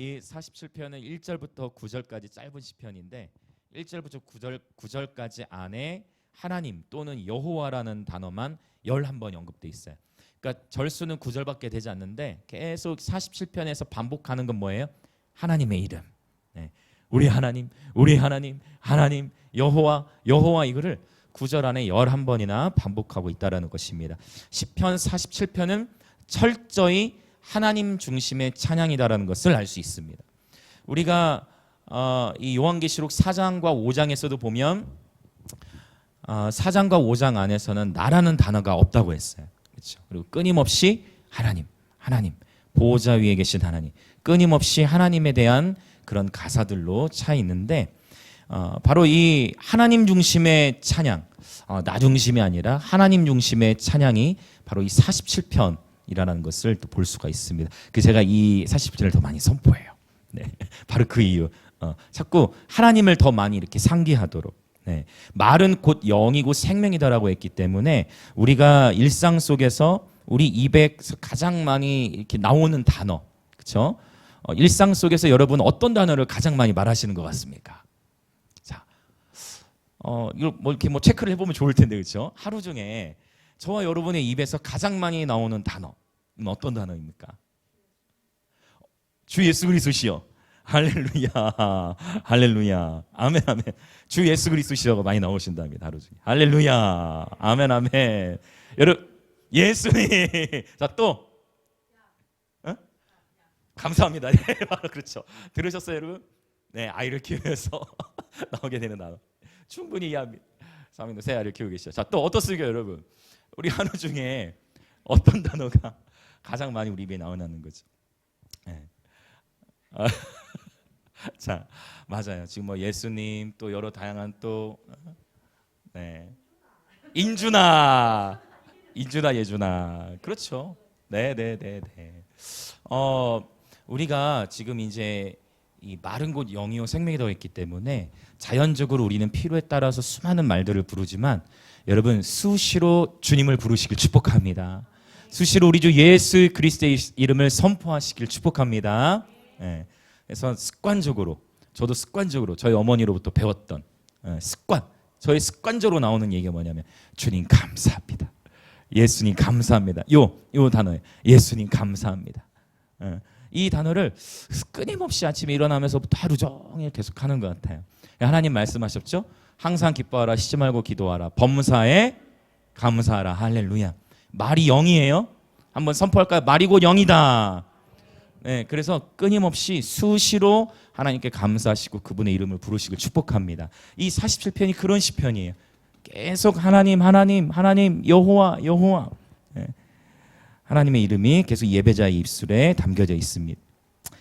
이 47편은 1절부터 9절까지 짧은 시편인데 1절부터 9절까지 안에 하나님 또는 여호와라는 단어만 11번 언급돼 있어요. 그러니까 절수는 9절밖에 되지 않는데 계속 47편에서 반복하는 건 뭐예요? 하나님의 이름. 네. 우리 하나님, 우리 하나님, 하나님, 여호와, 여호와 이거를 9절 안에 11번이나 반복하고 있다는 것입니다. 시편 47편은 철저히 하나님 중심의 찬양이다라는 것을 알 수 있습니다. 우리가 이 요한계시록 4장과 5장에서도 보면 4장과 5장 안에서는 나라는 단어가 없다고 했어요. 그렇죠? 그리고 끊임없이 하나님, 하나님, 보호자 위에 계신 하나님, 끊임없이 하나님에 대한 그런 가사들로 차 있는데 바로 이 하나님 중심의 찬양, 나 중심이 아니라 하나님 중심의 찬양이 바로 이 47편이라는 것을 또 볼 수가 있습니다. 그 제가 이 47편을 더 많이 선포해요. 네, 바로 그 이유. 자꾸 하나님을 더 많이 이렇게 상기하도록. 네, 말은 곧 영이고 생명이다라고 했기 때문에 우리가 일상 속에서 우리 입에서 가장 많이 이렇게 나오는 단어, 그렇죠? 일상 속에서 여러분 어떤 단어를 가장 많이 말하시는 것 같습니까? 자, 이거 뭐 이렇게 뭐 체크를 해보면 좋을 텐데, 그렇죠? 하루 중에 저와 여러분의 입에서 가장 많이 나오는 단어는 어떤 단어입니까? 주 예수 그리스도시여. 할렐루야, 할렐루야, 아멘, 아멘. 주 예수 그리스도시여가 많이 나오신답니다, 하루 중에. 할렐루야, 아멘, 아멘. 여러분, 예수님. 자, 또 감사합니다. 네, 바로 그렇죠. 들으셨어요, 여러분? 네, 아이를 키우면서 나오게 되는 단어. 충분히 이해합니다. 사모님도 새 아이를 키우고 계시죠. 자, 또 어떻습니까, 여러분? 우리 하루 중에 어떤 단어가 가장 많이 우리 입에 나오는 거죠? 네. 자, 맞아요. 지금 뭐 예수님 또 여러 다양한 또 네. 인주나, 인주나 예주나, 그렇죠. 네, 네, 네, 네. 우리가 지금 이제 이 말은 곧 영이요 생명이라고 했기 때문에 자연적으로 우리는 필요에 따라서 수많은 말들을 부르지만 여러분 수시로 주님을 부르시길 축복합니다. 수시로 우리 주 예수 그리스도의 이름을 선포하시길 축복합니다. 네. 그래서 습관적으로 저도 습관적으로 저희 어머니로부터 배웠던 습관, 저희 습관적으로 나오는 얘기가 뭐냐면 주님 감사합니다. 예수님 감사합니다. 요 단어예요. 예수님 감사합니다. 이 단어를 끊임없이 아침에 일어나면서부터 하루 종일 계속 하는 것 같아요. 하나님 말씀하셨죠? 항상 기뻐하라, 쉬지 말고 기도하라, 범사에 감사하라. 할렐루야. 말이 영이에요. 한번 선포할까요? 말이 곧 영이다. 네, 그래서 끊임없이 수시로 하나님께 감사하시고 그분의 이름을 부르시길 축복합니다. 이 47편이 그런 시편이에요. 계속 하나님, 하나님, 하나님, 여호와, 여호와. 네. 하나님의 이름이 계속 예배자의 입술에 담겨져 있습니다.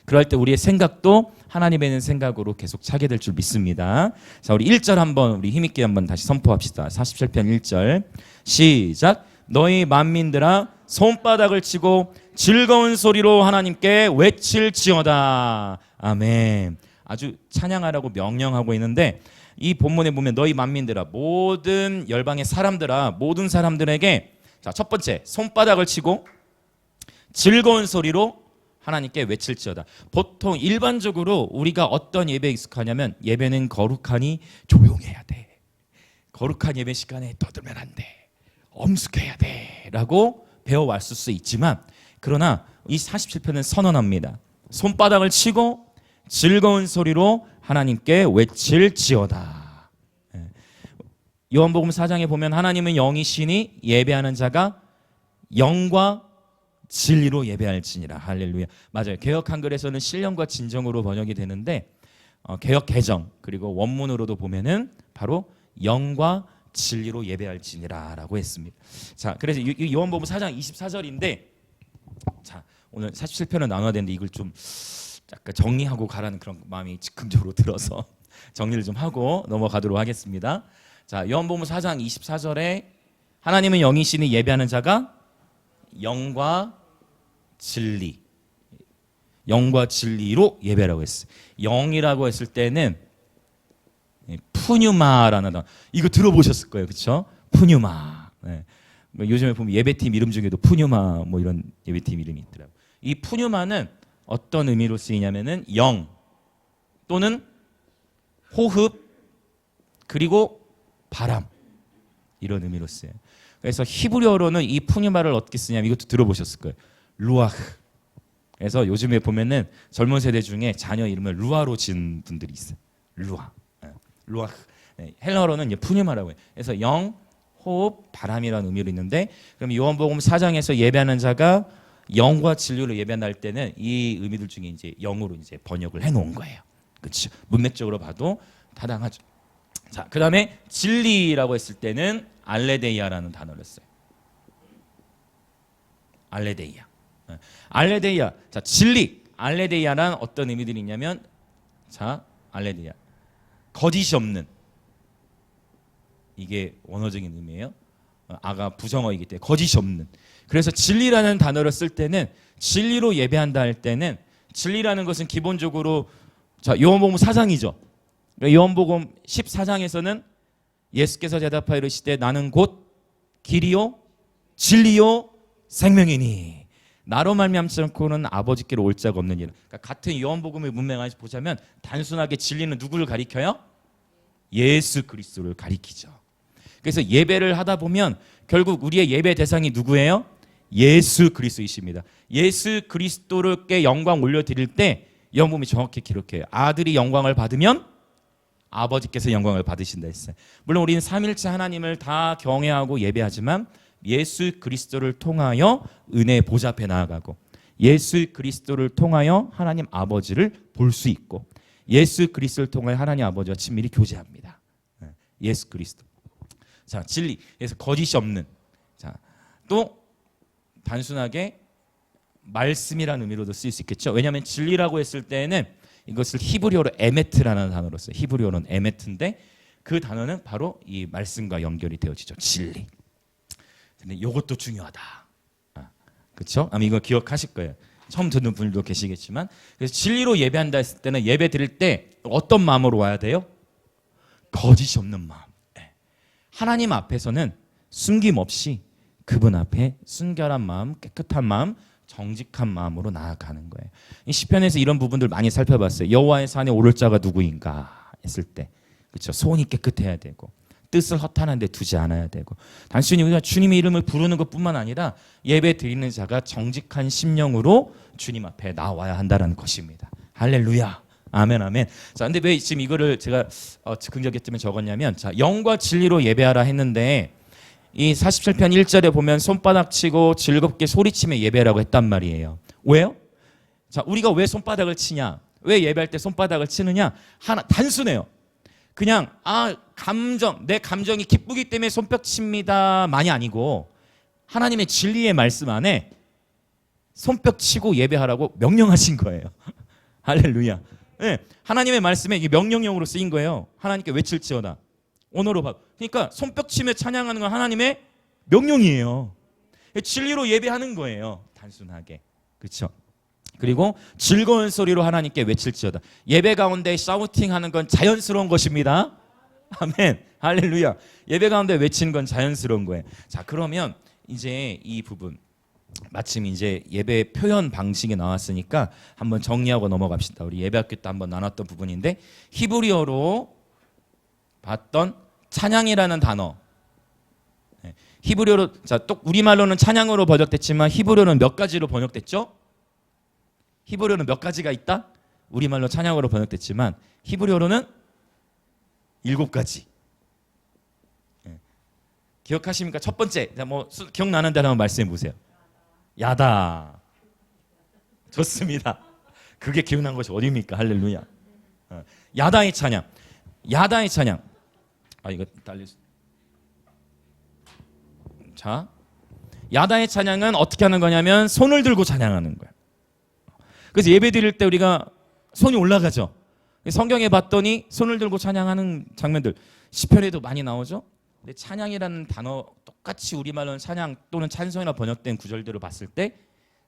그럴 때 우리의 생각도 하나님에 대한 생각으로 계속 차게 될 줄 믿습니다. 자, 우리 1절 한번 우리 힘있게 한번 다시 선포합시다. 47편 1절 시작. 너희 만민들아 손바닥을 치고 즐거운 소리로 하나님께 외칠지어다. 아멘. 아주 찬양하라고 명령하고 있는데 이 본문에 보면 너희 만민들아, 모든 열방의 사람들아, 모든 사람들에게 자, 첫 번째 손바닥을 치고 즐거운 소리로 하나님께 외칠지어다. 보통 일반적으로 우리가 어떤 예배에 익숙하냐면 예배는 거룩하니 조용해야 돼. 거룩한 예배 시간에 떠들면 안 돼. 엄숙해야 돼. 라고 배워왔을 수 있지만 그러나 이 47편은 선언합니다. 손바닥을 치고 즐거운 소리로 하나님께 외칠지어다. 요한복음 4장에 보면 하나님은 영이시니 예배하는 자가 영과 진리로 예배할지니라. 할렐루야. 맞아요. 개역 한글에서는 신령과 진정으로 번역이 되는데 개역 개정 그리고 원문으로도 보면은 바로 영과 진리로 예배할지니라라고 했습니다. 자, 그래서 요한복음 4장 24절인데 자, 오늘 47편을 나눠야 되는데 이걸 좀 약간 정리하고 가라는 그런 마음이 즉흥적으로 들어서 정리를 좀 하고 넘어가도록 하겠습니다. 자, 요한복음 4장 24절에 하나님은 영이시니 예배하는 자가 영과 진리, 영과 진리로 예배라고 했어요. 영이라고 했을 때는 푸뉴마라는 단어, 이거 들어보셨을 거예요, 그렇죠? 푸뉴마. 네. 요즘에 보면 예배팀 이름 중에도 푸뉴마 뭐 이런 예배팀 이름이 있더라고요. 이 푸뉴마는 어떤 의미로 쓰이냐면은 영 또는 호흡 그리고 바람 이런 의미로 쓰여요. 그래서 히브리어로는 이 푸뉴마를 어떻게 쓰냐면 이것도 들어보셨을 거예요. 루아흐. 그래서 요즘에 보면은 젊은 세대 중에 자녀 이름을 루아로 지은 분들이 있어요. 루아. 루아흐. 헬라어로는 푸뉴마라고 해요. 그래서 영, 호흡, 바람이라는 의미로 있는데 그럼 요한복음 4장에서 예배하는 자가 영과 진리로 예배할 때는 이 의미들 중에 이제 영으로 이제 번역을 해 놓은 거예요. 그렇죠? 문맥적으로 봐도 타당하죠. 자, 그다음에 진리라고 했을 때는 알레데이아라는 단어를 써요. 알레데이아. 알레데이아. 자, 진리. 알레데이아란 어떤 의미들이 있냐면 자, 알레데이아. 거짓이 없는. 이게 원어적인 의미예요. 아가 부정어이기 때문에 거짓이 없는. 그래서 진리라는 단어를 쓸 때는 진리로 예배한다 할 때는 진리라는 것은 기본적으로 자, 요한복음 4장이죠. 요한복음 14장에서는 예수께서 대답하여 이르시되 나는 곧 길이요 진리요 생명이니 나로 말미암지 않고는 아버지께로 올 자가 없는 일. 그러니까 같은 요한복음의 문맥을 보자면 단순하게 진리는 누구를 가리켜요? 예수 그리스도를 가리키죠. 그래서 예배를 하다 보면 결국 우리의 예배 대상이 누구예요? 예수 그리스도이십니다. 예수 그리스도께 영광 올려드릴 때 요한복음이 정확히 기록해요. 아들이 영광을 받으면 아버지께서 영광을 받으신다 했어요. 물론 우리는 삼일체 하나님을 다 경외하고 예배하지만 예수 그리스도를 통하여 은혜의 보좌 앞에 나아가고 예수 그리스도를 통하여 하나님 아버지를 볼 수 있고 예수 그리스도를 통하여 하나님 아버지와 친밀히 교제합니다. 예수 그리스도. 자, 진리. 그래서 거짓이 없는. 자, 또 단순하게 말씀이라는 의미로도 쓰일 수 있겠죠. 왜냐하면 진리라고 했을 때는 이것을 히브리어로 에메트라는 단어로 써요. 히브리어로는 에메트인데 그 단어는 바로 이 말씀과 연결이 되어지죠. 진리. 근데 이것도 중요하다. 그렇죠? 아마 이거 기억하실 거예요. 처음 듣는 분들도 계시겠지만 그래서 진리로 예배한다 했을 때는 예배 드릴 때 어떤 마음으로 와야 돼요? 거짓이 없는 마음. 하나님 앞에서는 숨김없이 그분 앞에 순결한 마음, 깨끗한 마음, 정직한 마음으로 나아가는 거예요. 이 시편에서 이런 부분들 많이 살펴봤어요. 여호와의 산에 오를 자가 누구인가 했을 때, 그렇죠? 손이 깨끗해야 되고 뜻을 허탄한 데 두지 않아야 되고 단순히 우리가 주님의 이름을 부르는 것뿐만 아니라 예배 드리는 자가 정직한 심령으로 주님 앞에 나와야 한다는 것입니다. 할렐루야. 아멘 아멘. 자, 근데 왜 지금 이거를 제가 긍정기 때문에 적었냐면 자, 영과 진리로 예배하라 했는데 이 47편 1절에 보면 손바닥 치고 즐겁게 소리치며 예배라고 했단 말이에요. 왜요? 자, 우리가 왜 손바닥을 치냐? 왜 예배할 때 손바닥을 치느냐? 하나 단순해요. 그냥 내 감정이 기쁘기 때문에 손뼉 칩니다만이 아니고 하나님의 진리의 말씀 안에 손뼉 치고 예배하라고 명령하신 거예요. 할렐루야. 네, 하나님의 말씀에 이게 명령형으로 쓰인 거예요. 하나님께 외칠지어다. 언어로 봐. 그러니까 손뼉 치며 찬양하는 건 하나님의 명령이에요. 진리로 예배하는 거예요. 단순하게. 그렇죠? 그리고 즐거운 소리로 하나님께 외칠지어다. 예배 가운데 샤우팅하는 건 자연스러운 것입니다. 아멘. 할렐루야. 예배 가운데 외치는 건 자연스러운 거예요. 자, 그러면 이제 이 부분 마침 이제 예배 표현 방식이 나왔으니까 한번 정리하고 넘어갑시다. 우리 예배학교 때 한번 나눴던 부분인데 히브리어로 봤던 찬양이라는 단어. 히브리어로 자, 또 우리말로는 찬양으로 번역됐지만 히브리어는 몇 가지로 번역됐죠? 히브리어는 몇 가지가 있다? 우리말로 찬양으로 번역됐지만 히브리어로는 7가지. 기억하십니까? 첫 번째, 기억나는 대로 한번 말씀해 보세요. 야다. 좋습니다. 그게 기억난 것이 어디입니까? 할렐루야. 야다의 찬양. 야다의 찬양. 이거 달리. 자, 야다의 찬양은 어떻게 하는 거냐면 손을 들고 찬양하는 거예요. 그래서 예배 드릴 때 우리가 손이 올라가죠. 성경에 봤더니 손을 들고 찬양하는 장면들 시편에도 많이 나오죠. 근데 찬양이라는 단어 똑같이 우리말로는 찬양 또는 찬송이나 번역된 구절들을 봤을 때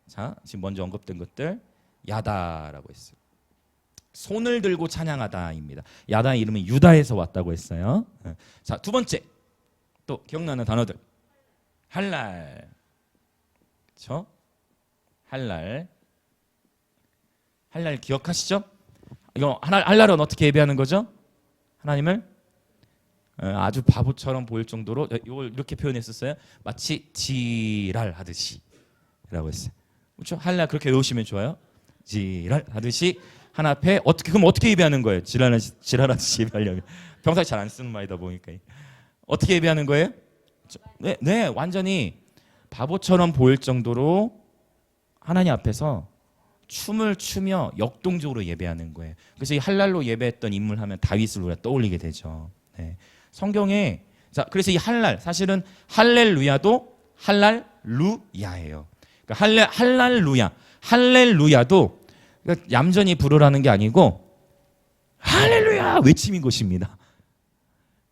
자, 지금 먼저 언급된 것들 야다라고 했어요. 손을 들고 찬양하다입니다. 야다의 이름은 유다에서 왔다고 했어요. 자, 두 번째 또 기억나는 단어들 할랄. 그렇죠? 할랄. 할랄 기억하시죠? 이거 할랄은 어떻게 예배하는 거죠? 하나님을 아주 바보처럼 보일 정도로 이걸 이렇게 표현했었어요. 마치 지랄 하듯이라고 했어요. 그렇죠? 할랄 그렇게 외우시면 좋아요. 지랄 하듯이 하나 앞에 그럼 어떻게 예배하는 거예요? 지랄하듯이 예배하려면 평소에 잘 안 쓰는 말이다 보니까 어떻게 예배하는 거예요? 네, 완전히 바보처럼 보일 정도로 하나님 앞에서 춤을 추며 역동적으로 예배하는 거예요. 그래서 이 할랄로 예배했던 인물 하면 다윗을 우리가 떠올리게 되죠. 네. 성경에 그래서 이 할랄 사실은 할렐루야도 할랄루야예요. 그러니까 할렐루야도 그러니까 얌전히 부르라는 게 아니고 할렐루야 외침인 것입니다.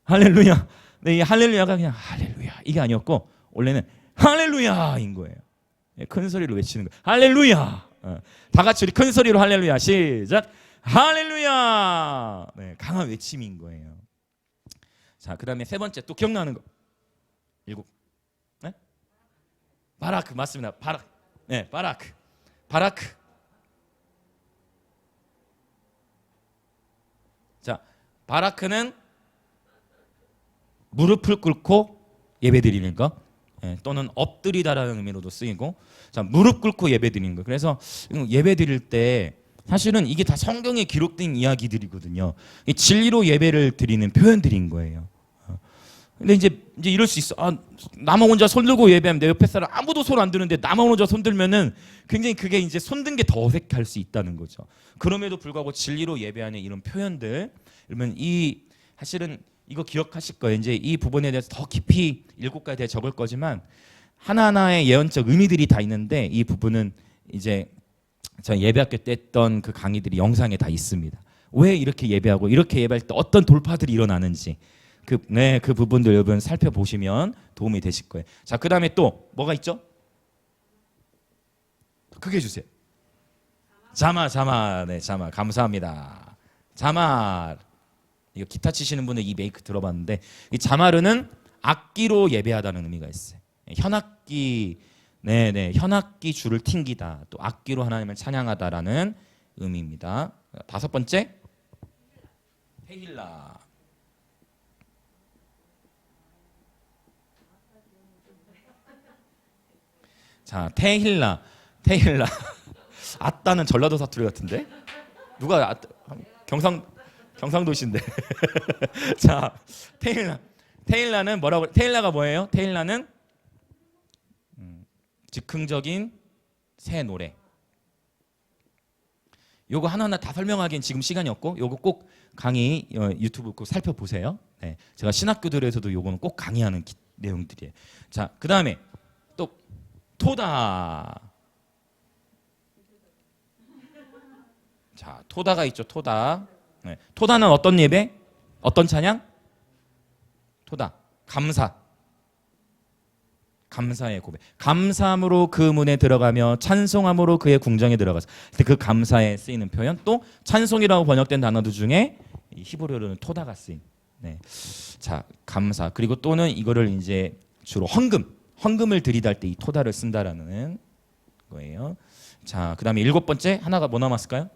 할렐루야. 네, 이 할렐루야가 그냥 할렐루야 이게 아니었고 원래는 할렐루야인 거예요. 큰 소리로 외치는 거예요. 할렐루야. 다 같이 우리 큰 소리로 할렐루야 시작. 할렐루야. 네, 강한 외침인 거예요. 자, 그다음에 세 번째 또 기억나는 거. 일곱. 네? 바라크 맞습니다. 바라크. 자, 바라크는 무릎을 꿇고 예배드리는 거, 또는 엎드리다라는 의미로도 쓰이고, 자, 무릎 꿇고 예배드리는 거. 그래서 예배드릴 때 사실은 이게 다 성경에 기록된 이야기들이거든요. 진리로 예배를 드리는 표현들인 거예요. 근데 이제 이럴 수 있어. 나만 혼자 손 들고 예배하면 내 옆에 사람 아무도 손 안 드는데 나만 혼자 손 들면은 굉장히 그게 이제 손 든 게 더 어색할 수 있다는 거죠. 그럼에도 불구하고 진리로 예배하는 이런 표현들, 그러면 사실은 이거 기억하실 거예요. 이제 이 부분에 대해서 더 깊이 7가지 대해 적을 거지만 하나하나의 예언적 의미들이 다 있는데 이 부분은 이제 저 예배학교 때 했던 그 강의들이 영상에 다 있습니다. 왜 이렇게 예배하고 이렇게 예배할 때 어떤 돌파들이 일어나는지 그 부분들 여러분 살펴보시면 도움이 되실 거예요. 자, 그다음에 또 뭐가 있죠? 크게 해주세요. 자마. 네, 자마. 감사합니다. 자마. 이거 기타 치시는 분들 이 메이크 들어봤는데 이 자마르는 악기로 예배하다는 의미가 있어요. 현악기, 현악기 줄을 튕기다, 또 악기로 하나님을 찬양하다라는 의미입니다. 5번째, 테힐라. 자, 테힐라. 아따는 전라도 사투리 같은데? 누가 경상도신데. 자, 테일라는 뭐라고? 테일라가 뭐예요? 테일라는 즉흥적인 새 노래. 요거 하나하나 다 설명하기엔 지금 시간이 없고 요거 꼭 강의 유튜브 꼭 살펴보세요. 네, 제가 신학교들에서도 요거는 꼭 강의하는 내용들이에요. 자, 그 다음에 또 토다. 자, 토다가 있죠. 토다. 네. 토다는 어떤 예배? 어떤 찬양? 토다. 감사의 고백. 감사함으로 그 문에 들어가며 찬송함으로 그의 궁정에 들어가서 그 감사에 쓰이는 표현, 또 찬송이라고 번역된 단어들 중에 히브리어로는 토다가 쓰인. 네. 자, 감사. 그리고 또는 이거를 이제 주로 헌금을 드리다 할 때 이 토다를 쓴다라는 거예요. 자, 그다음에 7번째 하나가 뭐 남았을까요?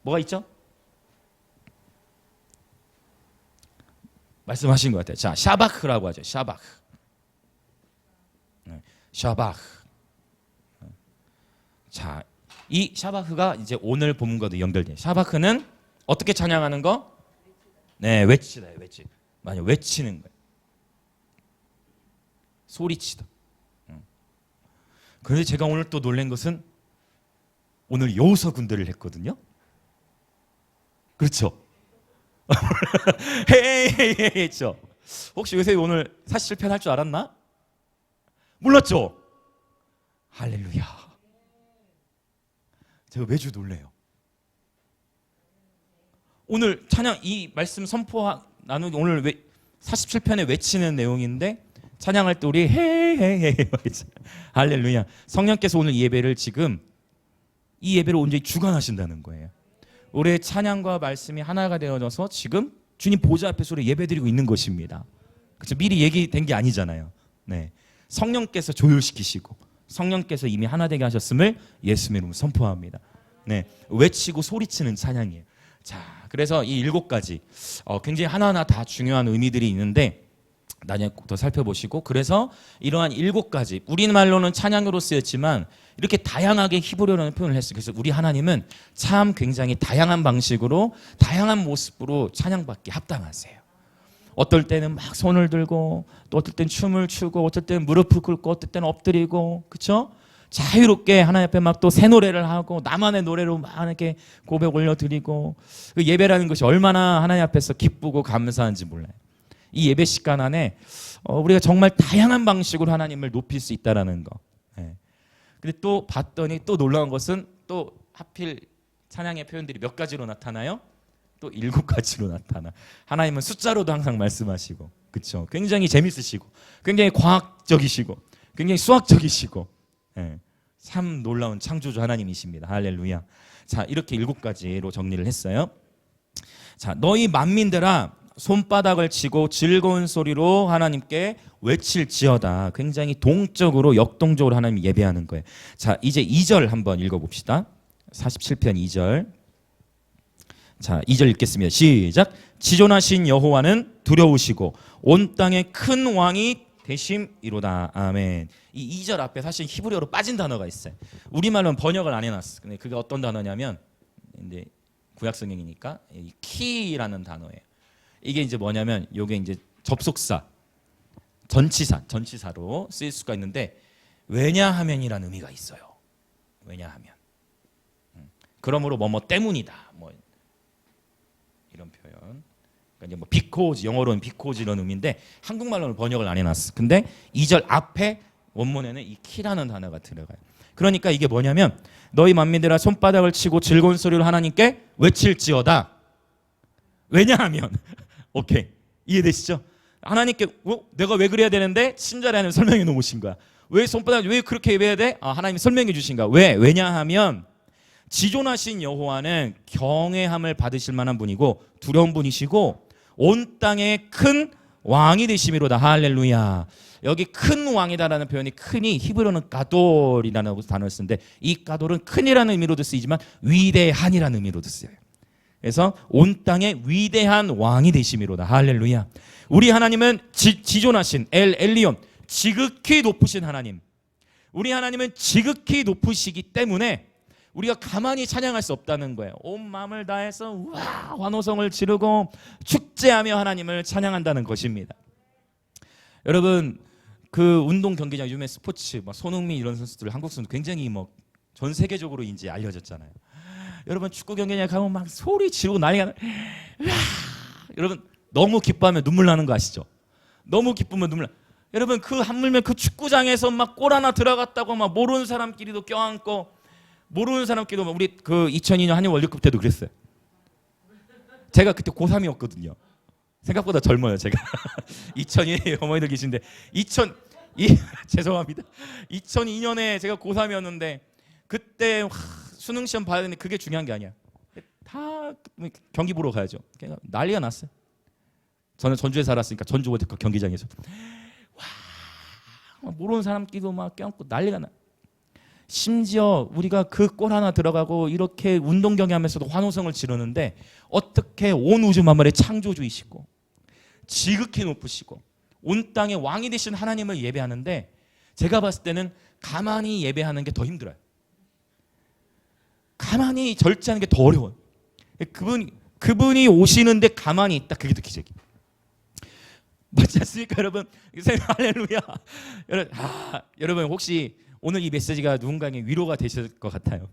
뭐가 있죠? 말씀하신 것 같아요. 자, 샤바흐라고 하죠. 샤바흐. 자, 이 샤바흐가 이제 오늘 본문과도 연결돼요. 샤바흐는 어떻게 찬양하는 거? 네, 외치다요. 외치는 거예요. 소리치다. 그런데 제가 오늘 또 놀란 것은 오늘 여호수아 군대를 했거든요. 그렇죠? 헤이 했죠. 혹시 요새 오늘 47편 할 줄 알았나? 몰랐죠? 할렐루야. 제가 매주 놀래요. 오늘 찬양 이 말씀 나누기 오늘 47편에 외치는 내용인데 찬양할 때 우리 헤이 할렐루야. 성령께서 오늘 예배를 지금 이 예배를 온전히 주관하신다는 거예요. 우리의 찬양과 말씀이 하나가 되어져서 지금 주님 보좌 앞에서 우리 예배드리고 있는 것입니다. 그렇죠? 미리 얘기된 게 아니잖아요. 네, 성령께서 조율시키시고 성령께서 이미 하나 되게 하셨음을 예수님의 이름으로 선포합니다. 네, 외치고 소리치는 찬양이에요. 자, 그래서 이 7가지 굉장히 하나하나 다 중요한 의미들이 있는데 나중에 꼭 더 살펴보시고, 그래서 이러한 7가지 우리말로는 찬양으로 쓰였지만 이렇게 다양하게 히브리어라는 표현을 했어요. 그래서 우리 하나님은 참 굉장히 다양한 방식으로 다양한 모습으로 찬양받기 합당하세요. 어떨 때는 막 손을 들고, 또 어떨 때는 춤을 추고, 어떨 때는 무릎을 꿇고, 어떨 때는 엎드리고, 그렇죠? 자유롭게 하나님 앞에 막 또 새 노래를 하고 나만의 노래로 막 이렇게 고백 올려드리고, 그 예배라는 것이 얼마나 하나님 앞에서 기쁘고 감사한지 몰라요. 이 예배 시간 안에 우리가 정말 다양한 방식으로 하나님을 높일 수 있다라는 거. 예. 근데 또 봤더니 또 놀라운 것은 또 하필 찬양의 표현들이 몇 가지로 나타나요? 또 7가지로 나타나. 하나님은 숫자로도 항상 말씀하시고, 그렇죠? 굉장히 재밌으시고, 굉장히 과학적이시고, 굉장히 수학적이시고, 예. 참 놀라운 창조주 하나님이십니다. 할렐루야. 자, 이렇게 7가지로 정리를 했어요. 자, 너희 만민들아 손바닥을 치고 즐거운 소리로 하나님께 외칠지어다. 굉장히 동적으로 역동적으로 하나님 예배하는 거예요. 자, 이제 2절 한번 읽어봅시다. 47편 2절. 자, 2절 읽겠습니다. 시작. 지존하신 여호와는 두려우시고 온 땅에 큰 왕이 되심이로다. 아멘. 이 2절 앞에 사실 히브리어로 빠진 단어가 있어요. 우리말로는 번역을 안 해놨어. 근데 그게 어떤 단어냐면 이제 구약 성경이니까 이 키라는 단어예요. 이게 이제 뭐냐면 요게 이제 접속사, 전치사로 쓰일 수가 있는데, 왜냐하면이라는 의미가 있어요. 왜냐하면. 그러므로 뭐뭐 때문이다. 뭐 이런 표현. 그러니까 이제 뭐 because, 영어로는 because 이런 의미인데 한국말로는 번역을 안 해놨어. 근데 2절 앞에 원문에는 이 키라는 단어가 들어가요. 그러니까 이게 뭐냐면 너희 만민들아 손바닥을 치고 즐거운 소리로 하나님께 외칠지어다. 왜냐하면 오케이, 이해되시죠? 하나님께 내가 왜 그래야 되는데 친절히 하나님 설명해 놓으신 거야. 왜 손바닥 왜 그렇게 예배해야 돼? 하나님 설명해 주신 거야. 왜? 왜냐하면 지존하신 여호와는 경외함을 받으실 만한 분이고 두려운 분이시고 온 땅에 큰 왕이 되심이로다. 할렐루야. 여기 큰 왕이다라는 표현이, 큰이 히브리어는 가돌이라는 단어를 쓰는데 이 가돌은 큰이라는 의미로도 쓰이지만 위대한이라는 의미로도 쓰여요. 그래서 온 땅에 위대한 왕이 되심이로다. 할렐루야. 우리 하나님은 지존하신 엘리온, 지극히 높으신 하나님. 우리 하나님은 지극히 높으시기 때문에 우리가 가만히 찬양할 수 없다는 거예요. 온 마음을 다해서 와 환호성을 지르고 축제하며 하나님을 찬양한다는 것입니다. 여러분, 그 운동 경기장, 요즘에 스포츠 손흥민 이런 선수들, 한국 선수 굉장히 전 세계적으로 이제 알려졌잖아요. 여러분 축구 경기장에 가면 막 소리 지르고 난리가 나. 여러분 너무 기뻐하면 눈물 나는 거 아시죠? 너무 기쁘면 눈물 나. 여러분 그 한물면 그 축구장에서 막 골 하나 들어갔다고 막 모르는 사람끼리도 껴안고, 모르는 사람끼리도 우리 그 2002년 한일 월드컵 때도 그랬어요. 제가 그때 고3이었거든요. 생각보다 젊어요 제가. 2002년에 어머니들 계신데 죄송합니다. 2002년에 제가 고3이었는데 그때 수능 시험 봐야 되는데 그게 중요한 게 아니야. 다 경기 보러 가야죠. 그러니까 난리가 났어요. 저는 전주에 살았으니까 전주 월드컵 경기장에서 와 모르는 사람끼리도 막 껴안고 난리가 나. 심지어 우리가 그 골 하나 들어가고 이렇게 운동 경기하면서도 환호성을 지르는데 어떻게 온 우주 만물의 창조주이시고 지극히 높으시고 온 땅의 왕이 되신 하나님을 예배하는데, 제가 봤을 때는 가만히 예배하는 게 더 힘들어요. 가만히 절제하는 게 더 어려워요. 그분이 오시는데 가만히 있다, 그게 더 기적이에요. 맞지 않습니까 여러분? 할렐루야. 여러분 혹시 오늘 이 메시지가 누군가에게 위로가 되실 것 같아요.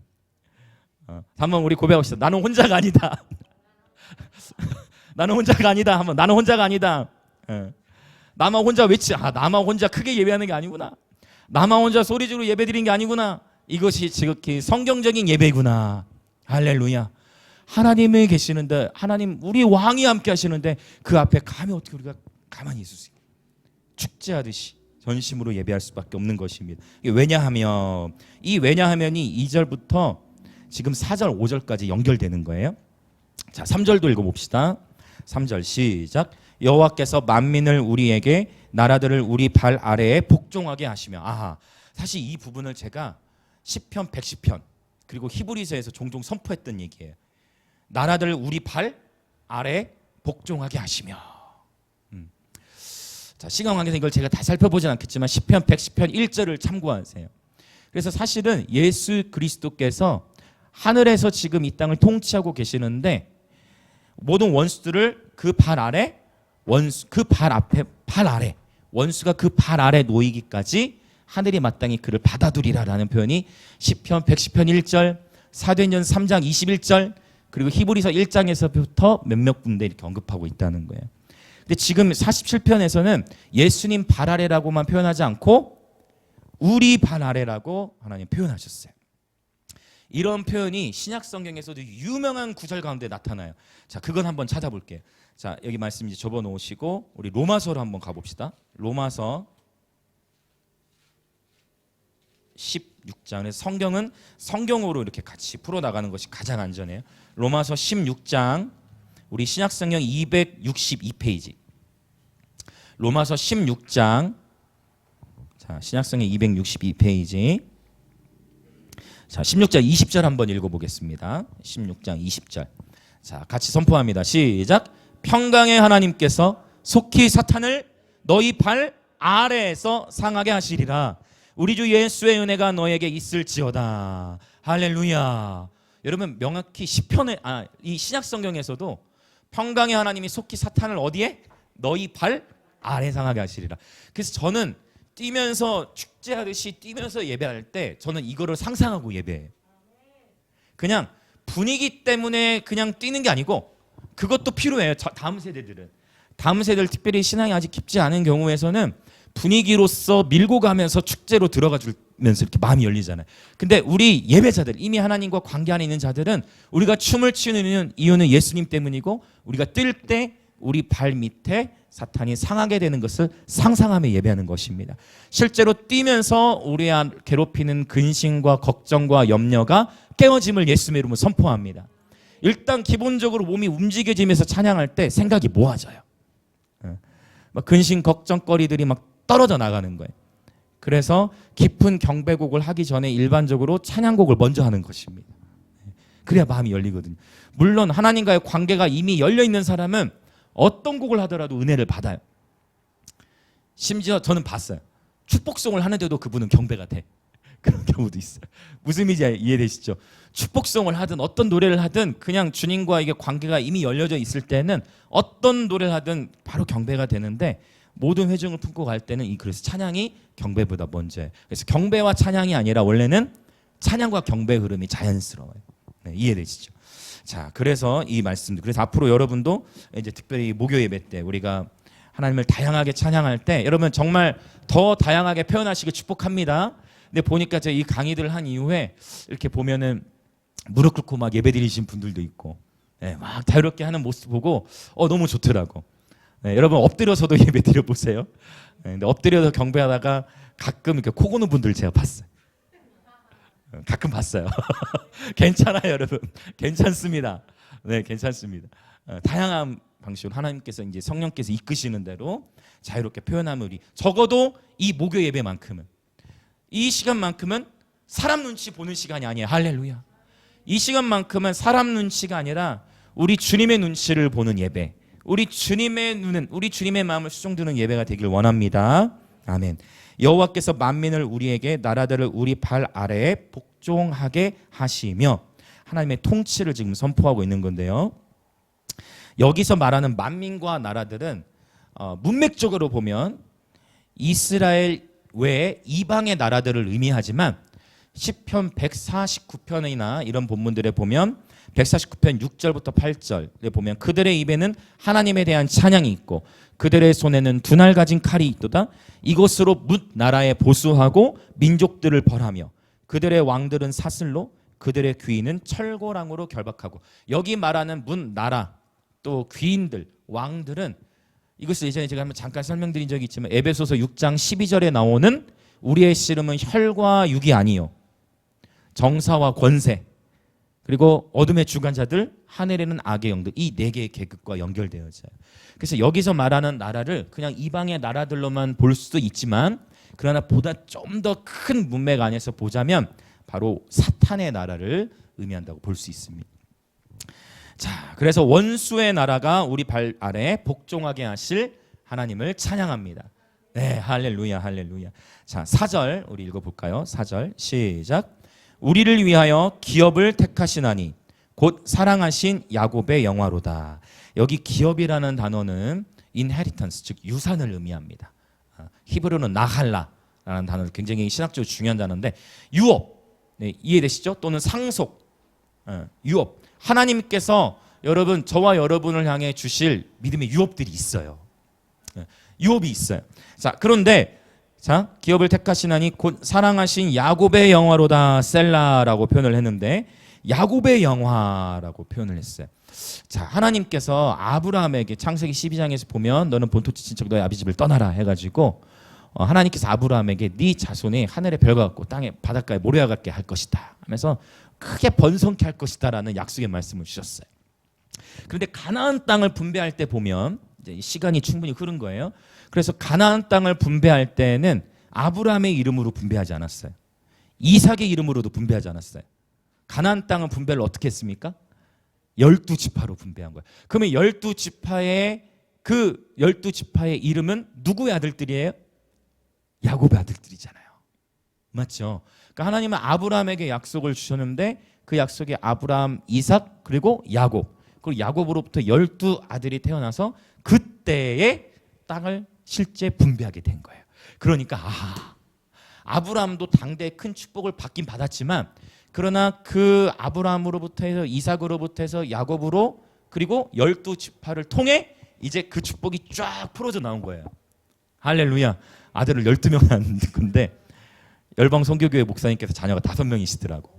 한번 우리 고백합시다. 나는 혼자가 아니다. 나는 혼자가 아니다. 한번 나는 혼자가 아니다. 나만 혼자 나만 혼자 크게 예배하는 게 아니구나. 나만 혼자 소리 지르고 예배드리는 게 아니구나. 이것이 지극히 성경적인 예배구나. 할렐루야. 하나님이 계시는데, 하나님 우리 왕이 함께 하시는데 그 앞에 감히 어떻게 우리가 가만히 있을 수 있어요? 축제하듯이 전심으로 예배할 수밖에 없는 것입니다. 왜냐하면, 이 왜냐하면이 2절부터 지금 4절 5절까지 연결되는 거예요. 자, 3절도 읽어봅시다. 3절 시작. 여호와께서 만민을 우리에게, 나라들을 우리 발 아래에 복종하게 하시며. 사실 이 부분을 제가 시편 110편 그리고 히브리서에서 종종 선포했던 얘기예요. 나라들 우리 발 아래 복종하게 하시며. 자, 시간 관계상 이걸 제가 다 살펴보진 않겠지만 시편 110편 1절을 참고하세요. 그래서 사실은 예수 그리스도께서 하늘에서 지금 이 땅을 통치하고 계시는데 모든 원수들을 그 발 아래 그 발 앞에 발 아래 원수가 그 발 아래 놓이기까지 하늘이 마땅히 그를 받아두리라라는 표현이 시편 110편 1절, 사도행전 3장 21절, 그리고 히브리서 1장에서부터 몇몇 군데 이렇게 언급하고 있다는 거예요. 근데 지금 47편에서는 예수님 발 아래라고만 표현하지 않고 우리 발 아래라고 하나님 표현하셨어요. 이런 표현이 신약 성경에서도 유명한 구절 가운데 나타나요. 자, 그건 한번 찾아볼게요. 자, 여기 말씀 이제 접어 놓으시고 우리 로마서로 한번 가봅시다. 로마서 16장에 성경은 성경으로 이렇게 같이 풀어나가는 것이 가장 안전해요. 로마서 16장 우리 신약성경 262페이지 로마서 16장 자 신약성경 262페이지 자 16장 20절 한번 읽어보겠습니다. 16장 20절 자 같이 선포합니다. 시작. 평강의 하나님께서 속히 사탄을 너희 발 아래에서 상하게 하시리라. 우리 주 예수의 은혜가 너에게 있을지어다. 할렐루야. 여러분 명확히 시편에 이 신약 성경에서도 평강의 하나님이 속히 사탄을 어디에? 너희 발 아래 상하게 하시리라. 그래서 저는 뛰면서 축제하듯이 뛰면서 예배할 때 저는 이거를 상상하고 예배해요. 그냥 분위기 때문에 그냥 뛰는 게 아니고 그것도 필요해요. 다음 세대들은. 다음 세대들 특별히 신앙이 아직 깊지 않은 경우에서는 분위기로서 밀고 가면서 축제로 들어가 주면서 이렇게 마음이 열리잖아요. 근데 우리 예배자들 이미 하나님과 관계 안에 있는 자들은 우리가 춤을 추는 이유는 예수님 때문이고 우리가 뛸 때 우리 발 밑에 사탄이 상하게 되는 것을 상상하며 예배하는 것입니다. 실제로 뛰면서 우리 안 괴롭히는 근심과 걱정과 염려가 깨어짐을 예수님의 이름으로 선포합니다. 일단 기본적으로 몸이 움직여지면서 찬양할 때 생각이 모아져요. 막 근심 걱정거리들이 막 떨어져 나가는 거예요. 그래서 깊은 경배곡을 하기 전에 일반적으로 찬양곡을 먼저 하는 것입니다. 그래야 마음이 열리거든요. 물론 하나님과의 관계가 이미 열려 있는 사람은 어떤 곡을 하더라도 은혜를 받아요. 심지어 저는 봤어요. 축복송을 하는데도 그분은 경배가 돼. 그런 경우도 있어요. 무슨 의미인지 이해되시죠? 축복송을 하든 어떤 노래를 하든 그냥 주님과 이게 관계가 이미 열려져 있을 때는 어떤 노래를 하든 바로 경배가 되는데 모든 회중을 품고 갈 때는 그래서 찬양이 경배보다 먼저예요. 그래서 경배와 찬양이 아니라 원래는 찬양과 경배 흐름이 자연스러워요. 네, 이해되시죠? 자, 그래서 이 말씀들 그래서 앞으로 여러분도 이제 특별히 목요 예배 때 우리가 하나님을 다양하게 찬양할 때 여러분 정말 더 다양하게 표현하시길 축복합니다. 근데 보니까 제가 이 강의들을 한 이후에 이렇게 보면은 무릎 꿇고 막 예배 드리신 분들도 있고 네, 막 자유롭게 하는 모습 보고 너무 좋더라고. 네, 여러분 엎드려서도 예배 드려보세요. 네, 근데 엎드려서 경배하다가 가끔 이렇게 코 고는 분들 제가 봤어요. 가끔 봤어요. 괜찮아요, 여러분. 괜찮습니다. 네, 괜찮습니다. 다양한 방식으로 하나님께서 이제 성령께서 이끄시는 대로 자유롭게 표현하면 우리 적어도 이 목요 예배만큼은 이 시간만큼은 사람 눈치 보는 시간이 아니에요. 할렐루야. 이 시간만큼은 사람 눈치가 아니라 우리 주님의 눈치를 보는 예배. 우리 주님의 눈은 우리 주님의 마음을 수종드는 예배가 되길 원합니다. 아멘. 여호와께서 만민을 우리에게 나라들을 우리 발 아래에 복종하게 하시며 하나님의 통치를 지금 선포하고 있는 건데요. 여기서 말하는 만민과 나라들은 문맥적으로 보면 이스라엘 외에 이방의 나라들을 의미하지만 시편 149편이나 이런 본문들에 보면 149편 6절부터 8절에 보면 그들의 입에는 하나님에 대한 찬양이 있고 그들의 손에는 두 날 가진 칼이 있도다. 이곳으로 뭇 나라에 보수하고 민족들을 벌하며 그들의 왕들은 사슬로 그들의 귀인은 철고랑으로 결박하고 여기 말하는 뭇 나라 또 귀인들 왕들은 이것을 예전에 제가 한번 잠깐 설명드린 적이 있지만 에베소서 6장 12절에 나오는 우리의 씨름은 혈과 육이 아니요 정사와 권세 그리고 어둠의 주관자들 하늘에는 악의 영들 이 네 개의 계급과 연결되어져요. 그래서 여기서 말하는 나라를 그냥 이방의 나라들로만 볼 수도 있지만 그러나 보다 좀 더 큰 문맥 안에서 보자면 바로 사탄의 나라를 의미한다고 볼 수 있습니다. 자, 그래서 원수의 나라가 우리 발 아래 복종하게 하실 하나님을 찬양합니다. 네, 할렐루야, 할렐루야. 자, 4절 우리 읽어볼까요? 4절 시작. 우리를 위하여 기업을 택하시나니 곧 사랑하신 야곱의 영화로다. 여기 기업이라는 단어는 inheritance, 즉 유산을 의미합니다. 히브리어는 나할라라는 단어는 굉장히 신학적으로 중요한 단어인데 유업, 네, 이해되시죠? 또는 상속, 유업. 하나님께서 여러분 저와 여러분을 향해 주실 믿음의 유업들이 있어요. 유업이 있어요. 자, 그런데 자, 기업을 택하시나니 곧 사랑하신 야곱의 영화로다 셀라라고 표현을 했는데 야곱의 영화라고 표현을 했어요. 자, 하나님께서 아브라함에게 창세기 12장에서 보면 너는 본토지 친척 너의 아비 집을 떠나라 해가지고 하나님께서 아브라함에게 네 자손이 하늘의 별과 같고 땅의 바닷가에 모래와 같게 할 것이다 하면서 크게 번성케 할 것이다 라는 약속의 말씀을 주셨어요. 그런데 가나안 땅을 분배할 때 보면 이제 시간이 충분히 흐른 거예요. 그래서 가나안 땅을 분배할 때는 아브라함의 이름으로 분배하지 않았어요. 이삭의 이름으로도 분배하지 않았어요. 가나안 땅은 분배를 어떻게 했습니까? 12지파로 분배한 거예요. 그러면 12지파의 그 12지파의 이름은 누구의 아들들이에요? 야곱의 아들들이잖아요. 맞죠? 그러니까 하나님은 아브라함에게 약속을 주셨는데 그 약속이 아브라함, 이삭 그리고 야곱. 그리고 야곱으로부터 12아들이 태어나서 그때의 땅을 실제 분배하게 된 거예요. 그러니까 아브라함도 당대의 큰 축복을 받긴 받았지만 그러나 그 아브라함으로부터 해서 이삭으로부터 해서 야곱으로 그리고 12지파를 통해 이제 그 축복이 쫙 풀어져 나온 거예요. 할렐루야. 아들을 12명 낳은 건데 열방 선교교회 목사님께서 자녀가 5명이시더라고.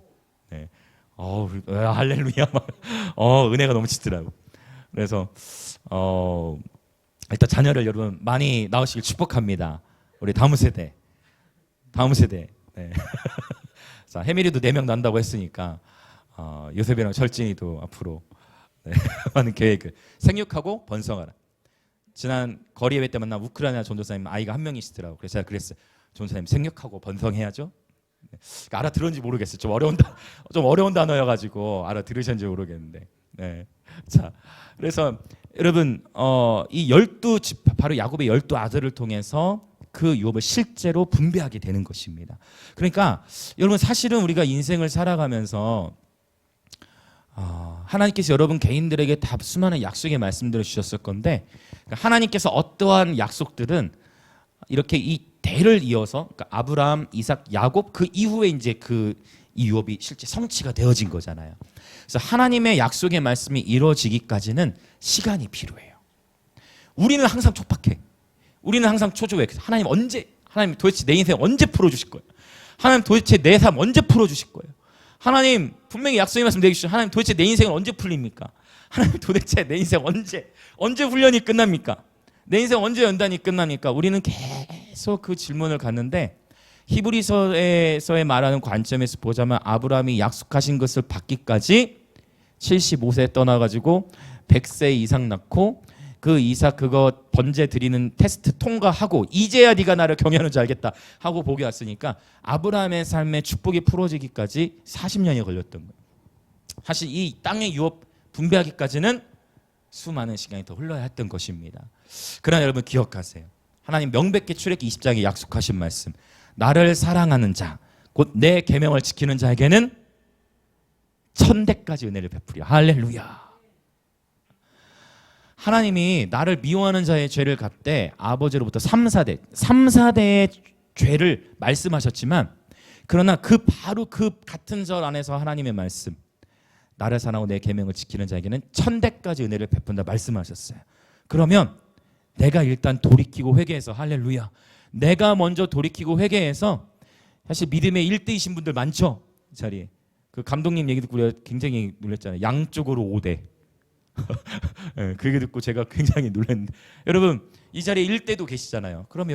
네. 할렐루야. 은혜가 넘치더라고. 그래서 일단 자녀를 여러분 많이 낳으시길 축복합니다. 우리 다음 세대. 네. 자, 해밀이도 4명 난다고 했으니까 요셉이랑 철진이도 앞으로 네, 많은 계획을 생육하고 번성하라. 지난 거리 예배 때 만난 우크라이나 전도사님 아이가 1명이시더라고. 그래서 제가 그랬어요. 전도사님 생육하고 번성해야죠. 네. 그러니까 알아들었는지 모르겠어요. 좀 어려운 단어여가지고 알아들으셨는지 모르겠는데. 네. 자, 그래서 여러분 이 12지파 바로 야곱의 12아들을 통해서 그 유업을 실제로 분배하게 되는 것입니다. 그러니까 여러분 사실은 우리가 인생을 살아가면서 하나님께서 여러분 개인들에게 다 수많은 약속의 말씀들을 주셨을 건데 하나님께서 어떠한 약속들은 이렇게 이 대를 이어서 그러니까 아브라함, 이삭, 야곱 그 이후에 이제 이 유업이 실제 성취가 되어진 거잖아요. 그래서 하나님의 약속의 말씀이 이루어지기까지는 시간이 필요해요. 우리는 항상 촉박해. 우리는 항상 초조해. 하나님 도대체 내 인생 언제 풀어주실 거예요? 하나님 도대체 내 삶 언제 풀어주실 거예요? 하나님 분명히 약속의 말씀 내주시죠. 하나님 도대체 내 인생은 언제 풀립니까? 하나님 도대체 내 인생 언제 훈련이 끝납니까? 내 인생 언제 연단이 끝납니까? 우리는 계속 그 질문을 갖는데 히브리서에서의 말하는 관점에서 보자면 아브라함이 약속하신 것을 받기까지 75세 떠나가지고 100세 이상 낳고 그 이삭 그거 번제 드리는 테스트 통과하고 이제야 네가 나를 경외하는 줄 알겠다 하고 복이 왔으니까 아브라함의 삶의 축복이 풀어지기까지 40년이 걸렸던 거예요. 사실 이 땅의 유업 분배하기까지는 수많은 시간이 더 흘러야 했던 것입니다. 그러나 여러분 기억하세요. 하나님 명백히 출애굽기 20장에 약속하신 말씀. 나를 사랑하는 자, 곧 내 계명을 지키는 자에게는 1000대까지 은혜를 베푸리라. 할렐루야. 하나님이 나를 미워하는 자의 죄를 갚되 아버지로부터 3,4대의 죄를 말씀하셨지만 그러나 바로 그 같은 절 안에서 하나님의 말씀 나를 사랑하고 내 계명을 지키는 자에게는 1000대까지 은혜를 베푼다 말씀하셨어요. 그러면 내가 일단 돌이키고 회개해서 할렐루야. 내가 먼저 돌이키고 회개해서 사실 믿음의 1대이신 분들 많죠? 이 자리에. 그 감독님 얘기 듣고 우리가 굉장히 놀랐잖아요. 양쪽으로 5대. 네, 그 얘기 듣고 제가 굉장히 놀랐는데 여러분 이 자리에 1대도 계시잖아요. 그럼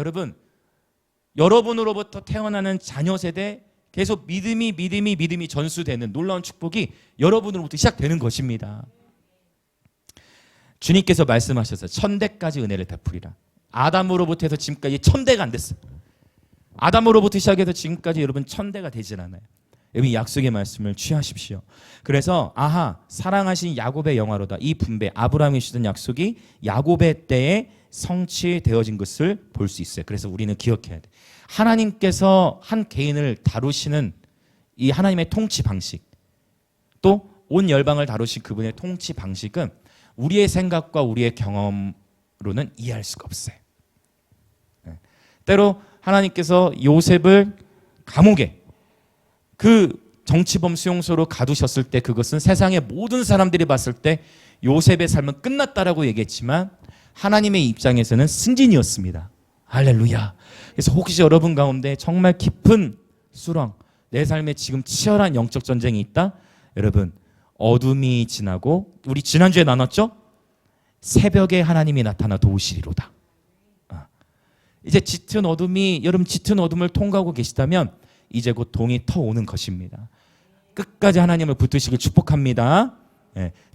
여러분으로부터 태어나는 자녀 세대 계속 믿음이 전수되는 놀라운 축복이 여러분으로부터 시작되는 것입니다. 주님께서 말씀하셔서 1000대까지 은혜를 베푸리라. 아담으로부터 해서 지금까지 1000대가 안 됐어요. 아담으로부터 시작해서 지금까지 여러분 1000대가 되질 않아요. 여러분 이 약속의 말씀을 취하십시오. 그래서 아하 사랑하신 야곱의 영화로다. 이 분배 아브라함이 주던 약속이 야곱의 때에 성취되어진 것을 볼 수 있어요. 그래서 우리는 기억해야 돼. 하나님께서 한 개인을 다루시는 이 하나님의 통치 방식, 또 온 열방을 다루신 그분의 통치 방식은 우리의 생각과 우리의 경험으로는 이해할 수가 없어요. 때로 하나님께서 요셉을 감옥에 그 정치범 수용소로 가두셨을 때 그것은 세상의 모든 사람들이 봤을 때 요셉의 삶은 끝났다라고 얘기했지만 하나님의 입장에서는 승진이었습니다. 할렐루야. 그래서 혹시 여러분 가운데 정말 깊은 수렁, 내 삶에 지금 치열한 영적 전쟁이 있다? 여러분 어둠이 지나고 우리 지난주에 나눴죠? 새벽에 하나님이 나타나 도우시리로다. 이제 짙은 어둠이 여러분 짙은 어둠을 통과하고 계시다면 이제 곧 동이 터오는 것입니다. 끝까지 하나님을 붙드시길 축복합니다.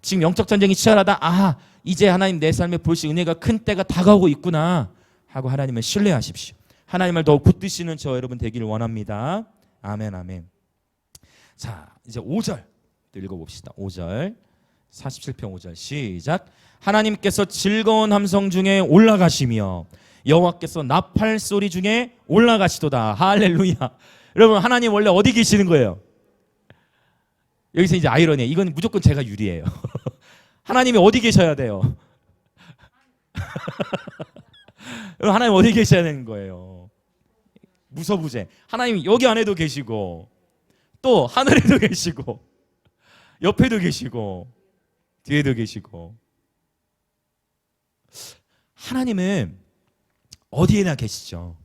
지금 영적 전쟁이 치열하다. 아하 이제 하나님 내 삶에 보실 은혜가 큰 때가 다가오고 있구나 하고 하나님을 신뢰하십시오. 하나님을 더욱 붙드시는 저 여러분 되기를 원합니다. 아멘 아멘. 자 이제 5절 읽어봅시다. 5절 47편 5절 시작. 하나님께서 즐거운 함성 중에 올라가시며 여호와께서 나팔 소리 중에 올라가시도다. 할렐루야. 여러분 하나님 원래 어디 계시는 거예요? 여기서 이제 아이러니해. 이건 무조건 제가 유리해요. 하나님이 어디 계셔야 돼요? 여러분 하나님 어디 계셔야 되는 거예요? 무서부재. 하나님 여기 안에도 계시고 또 하늘에도 계시고 옆에도 계시고 뒤에도 계시고. 하나님은 어디에나 계시죠.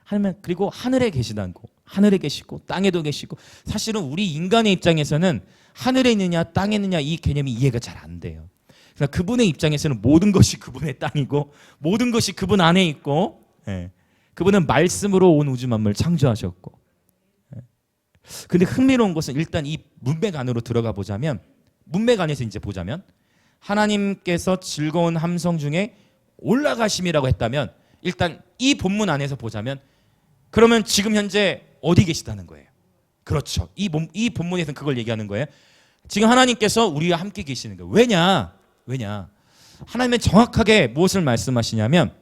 하나님은 그리고 하늘에 계시다는 거. 하늘에 계시고 땅에도 계시고. 사실은 우리 인간의 입장에서는 하늘에 있느냐 땅에 있느냐 이 개념이 이해가 잘 안 돼요. 그러니까 그분의 입장에서는 모든 것이 그분의 땅이고 모든 것이 그분 안에 있고 그분은 말씀으로 온 우주 만물을 창조하셨고. 근데 흥미로운 것은 일단 이 문맥 안으로 들어가 보자면 문맥 안에서 이제 보자면 하나님께서 즐거운 함성 중에 올라가심이라고 했다면 일단 이 본문 안에서 보자면 그러면 지금 현재 어디 계시다는 거예요. 그렇죠. 이 본문에서는 그걸 얘기하는 거예요. 지금 하나님께서 우리와 함께 계시는 거예요. 왜냐? 하나님은 정확하게 무엇을 말씀하시냐면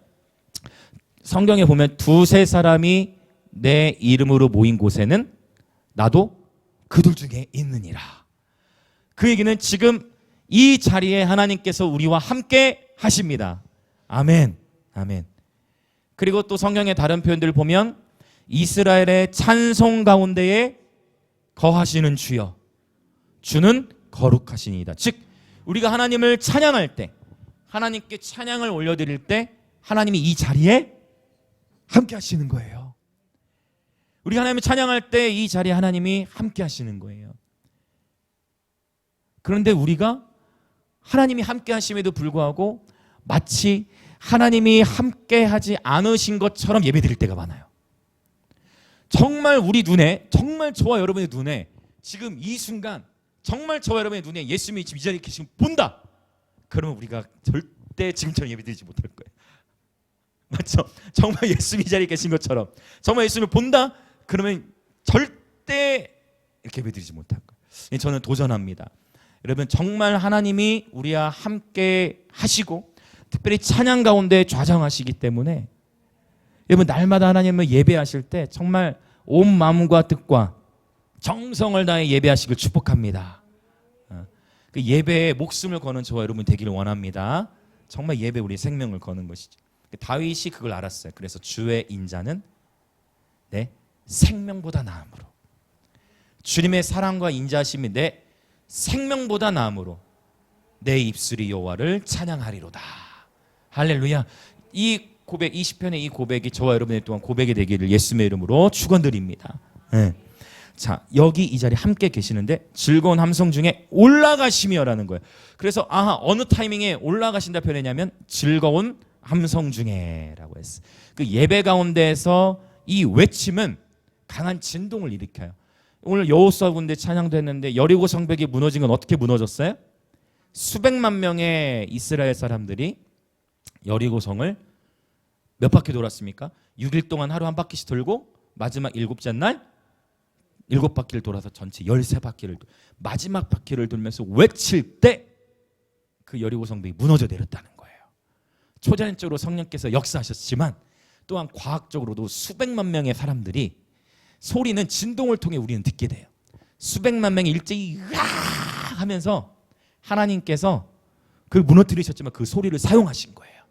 성경에 보면 두세 사람이 내 이름으로 모인 곳에는 나도 그들 중에 있느니라. 그 얘기는 지금 이 자리에 하나님께서 우리와 함께 하십니다. 아멘. 아멘. 그리고 또 성경의 다른 표현들을 보면 이스라엘의 찬송 가운데에 거하시는 주여 주는 거룩하시니이다. 즉 우리가 하나님을 찬양할 때 하나님께 찬양을 올려드릴 때 하나님이 이 자리에 함께 하시는 거예요. 우리 하나님을 찬양할 때 이 자리에 하나님이 함께 하시는 거예요. 그런데 우리가 하나님이 함께 하심에도 불구하고 마치 하나님이 함께 하지 않으신 것처럼 예배드릴 때가 많아요. 정말 우리 눈에, 정말 저와 여러분의 눈에 지금 이 순간 정말 저와 여러분의 눈에 예수님이 지금 이 자리에 계시면 본다. 그러면 우리가 절대 지금처럼 예배드리지 못할 거예요. 맞죠? 정말 예수님이 이 자리에 계신 것처럼 정말 예수님을 본다. 그러면 절대 이렇게 예배드리지 못할 거예요. 저는 도전합니다. 여러분 정말 하나님이 우리와 함께 하시고 특별히 찬양 가운데 좌정하시기 때문에 여러분 날마다 하나님을 예배하실 때 정말 온 마음과 뜻과 정성을 다해 예배하시길 축복합니다. 그 예배에 목숨을 거는 저와 여러분 되기를 원합니다. 정말 예배 우리 생명을 거는 것이죠. 다윗이 그걸 알았어요. 그래서 주의 인자는 내 생명보다 나음으로 주님의 사랑과 인자하심이 내 생명보다 나음으로 내 입술이 여호와를 찬양하리로다. 할렐루야. 이 고백 20편의 이 고백이 저와 여러분의 또한 고백이 되기를 예수님의 이름으로 축원드립니다. 자 여기 이 자리에 함께 계시는데 즐거운 함성 중에 올라가시며라는 거예요. 그래서 어느 타이밍에 올라가신다 표현했냐면 즐거운 함성 중에라고 했어요. 그 예배 가운데에서 이 외침은 강한 진동을 일으켜요. 오늘 여호수아 군대 찬양도 했는데 여리고 성벽이 무너진 건 어떻게 무너졌어요? 수백만 명의 이스라엘 사람들이 여리고 성을 몇 바퀴 돌았습니까? 6일 동안 하루 한 바퀴씩 돌고 마지막 7째 날 7바퀴를 돌아서 전체 13바퀴를 마지막 바퀴를 돌면서 외칠 때 그 여리고 성벽이 무너져 내렸다는 거예요. 초자연적으로 성령께서 역사하셨지만 또한 과학적으로도 수백만 명의 사람들이 소리는 진동을 통해 우리는 듣게 돼요. 수백만 명이 일제히 으아 하면서 하나님께서 그걸 무너뜨리셨지만 그 소리를 사용하신 거예요.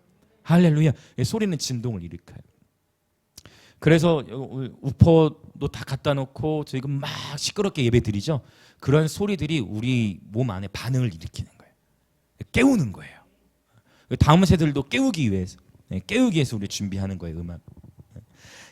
할렐루야. 소리는 진동을 일으켜요. 그래서 우퍼도 다 갖다 놓고 저희가 막 시끄럽게 예배 드리죠. 그런 소리들이 우리 몸 안에 반응을 일으키는 거예요. 깨우는 거예요. 다음 세대들도 깨우기 위해서 우리 준비하는 거예요. 음악.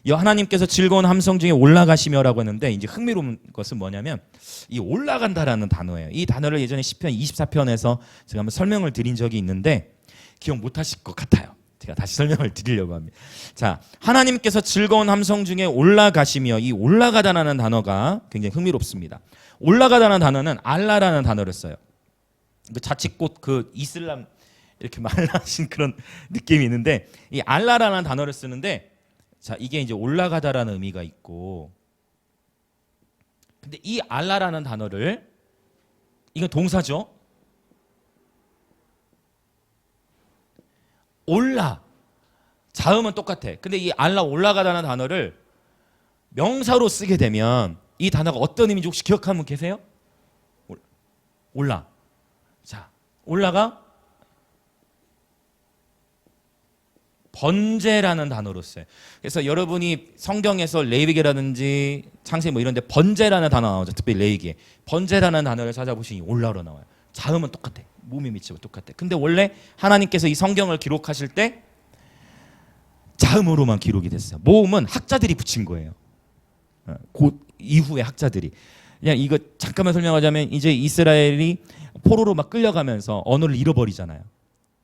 하나님께서 즐거운 함성 중에 올라가시며라고 했는데 이제 흥미로운 것은 뭐냐면 이 올라간다라는 단어예요. 이 단어를 예전에 시편 24편에서 제가 한번 설명을 드린 적이 있는데 기억 못 하실 것 같아요. 제가 다시 설명을 드리려고 합니다. 자, 하나님께서 즐거운 함성 중에 올라가시며, 이 올라가다라는 단어가 굉장히 흥미롭습니다. 올라가다라는 단어는 알라라는 단어를 써요. 그 자칫 그 이슬람 이렇게 말하신 그런 느낌이 있는데 이 알라라는 단어를 쓰는데 자, 이게 이제 올라가다라는 의미가 있고, 근데 이 알라라는 단어를, 이건 동사죠. 올라, 자음은 똑같아. 근데 이 알라, 올라가다는 단어를 명사로 쓰게 되면 이 단어가 어떤 의미인지 혹시 기억하는 분 계세요? 올라. 자, 올라가 번제라는 단어로 써요. 그래서 여러분이 성경에서 레위기라든지 창세기 뭐 이런 데 번제라는 단어 나오죠. 특별히 레위기에 번제라는 단어를 찾아보시니 올라로 나와요. 자음은 똑같아. 몸이 미치고 똑같아. 근데 원래 하나님께서 이 성경을 기록하실 때 자음으로만 기록이 됐어요. 모음은 학자들이 붙인 거예요. 곧 이후에 학자들이. 그냥 이거 잠깐만 설명하자면 이제 이스라엘이 포로로 막 끌려가면서 언어를 잃어버리잖아요.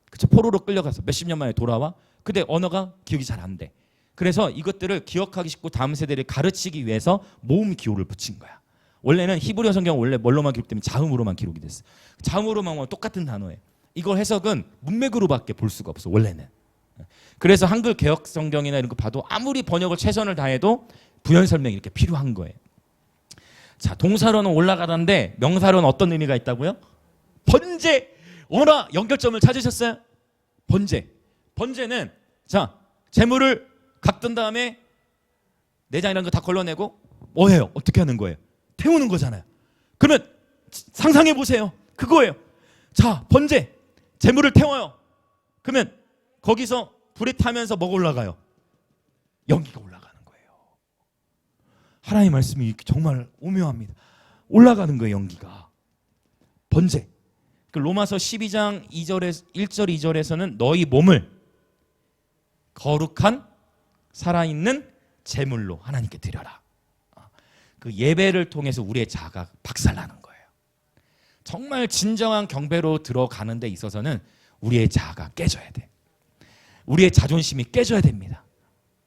그쵸? 포로로 끌려가서 몇십 년 만에 돌아와. 근데 언어가 기억이 잘 안 돼. 그래서 이것들을 기억하기 쉽고 다음 세대를 가르치기 위해서 모음 기호를 붙인 거야. 원래는 히브리어 성경은 원래 뭘로만 기록되면 자음으로만 기록이 됐어. 자음으로만 하면 똑같은 단어예요. 이걸 해석은 문맥으로밖에 볼 수가 없어 원래는. 그래서 한글 개역 성경이나 이런 거 봐도 아무리 번역을 최선을 다해도 부연 설명이 이렇게 필요한 거예요. 자, 동사로는 올라가다인데 명사로는 어떤 의미가 있다고요? 번제. 어머나 연결점을 찾으셨어요? 번제. 번제는 자, 재물을 갖던 다음에 내장이라는 거 다 걸러내고 뭐 해요? 어떻게 하는 거예요? 태우는 거잖아요. 그러면 상상해 보세요. 그거예요. 자, 번제. 재물을 태워요. 그러면 거기서 불이 타면서 뭐가 올라가요? 연기가 올라가는 거예요. 하나님의 말씀이 정말 오묘합니다. 올라가는 거예요, 연기가. 번제. 그 로마서 12장 2절에 1절 2절에서는 너희 몸을 거룩한 살아있는 제물로 하나님께 드려라. 그 예배를 통해서 우리의 자아가 박살나는 거예요. 정말 진정한 경배로 들어가는 데 있어서는 우리의 자아가 깨져야 돼. 우리의 자존심이 깨져야 됩니다.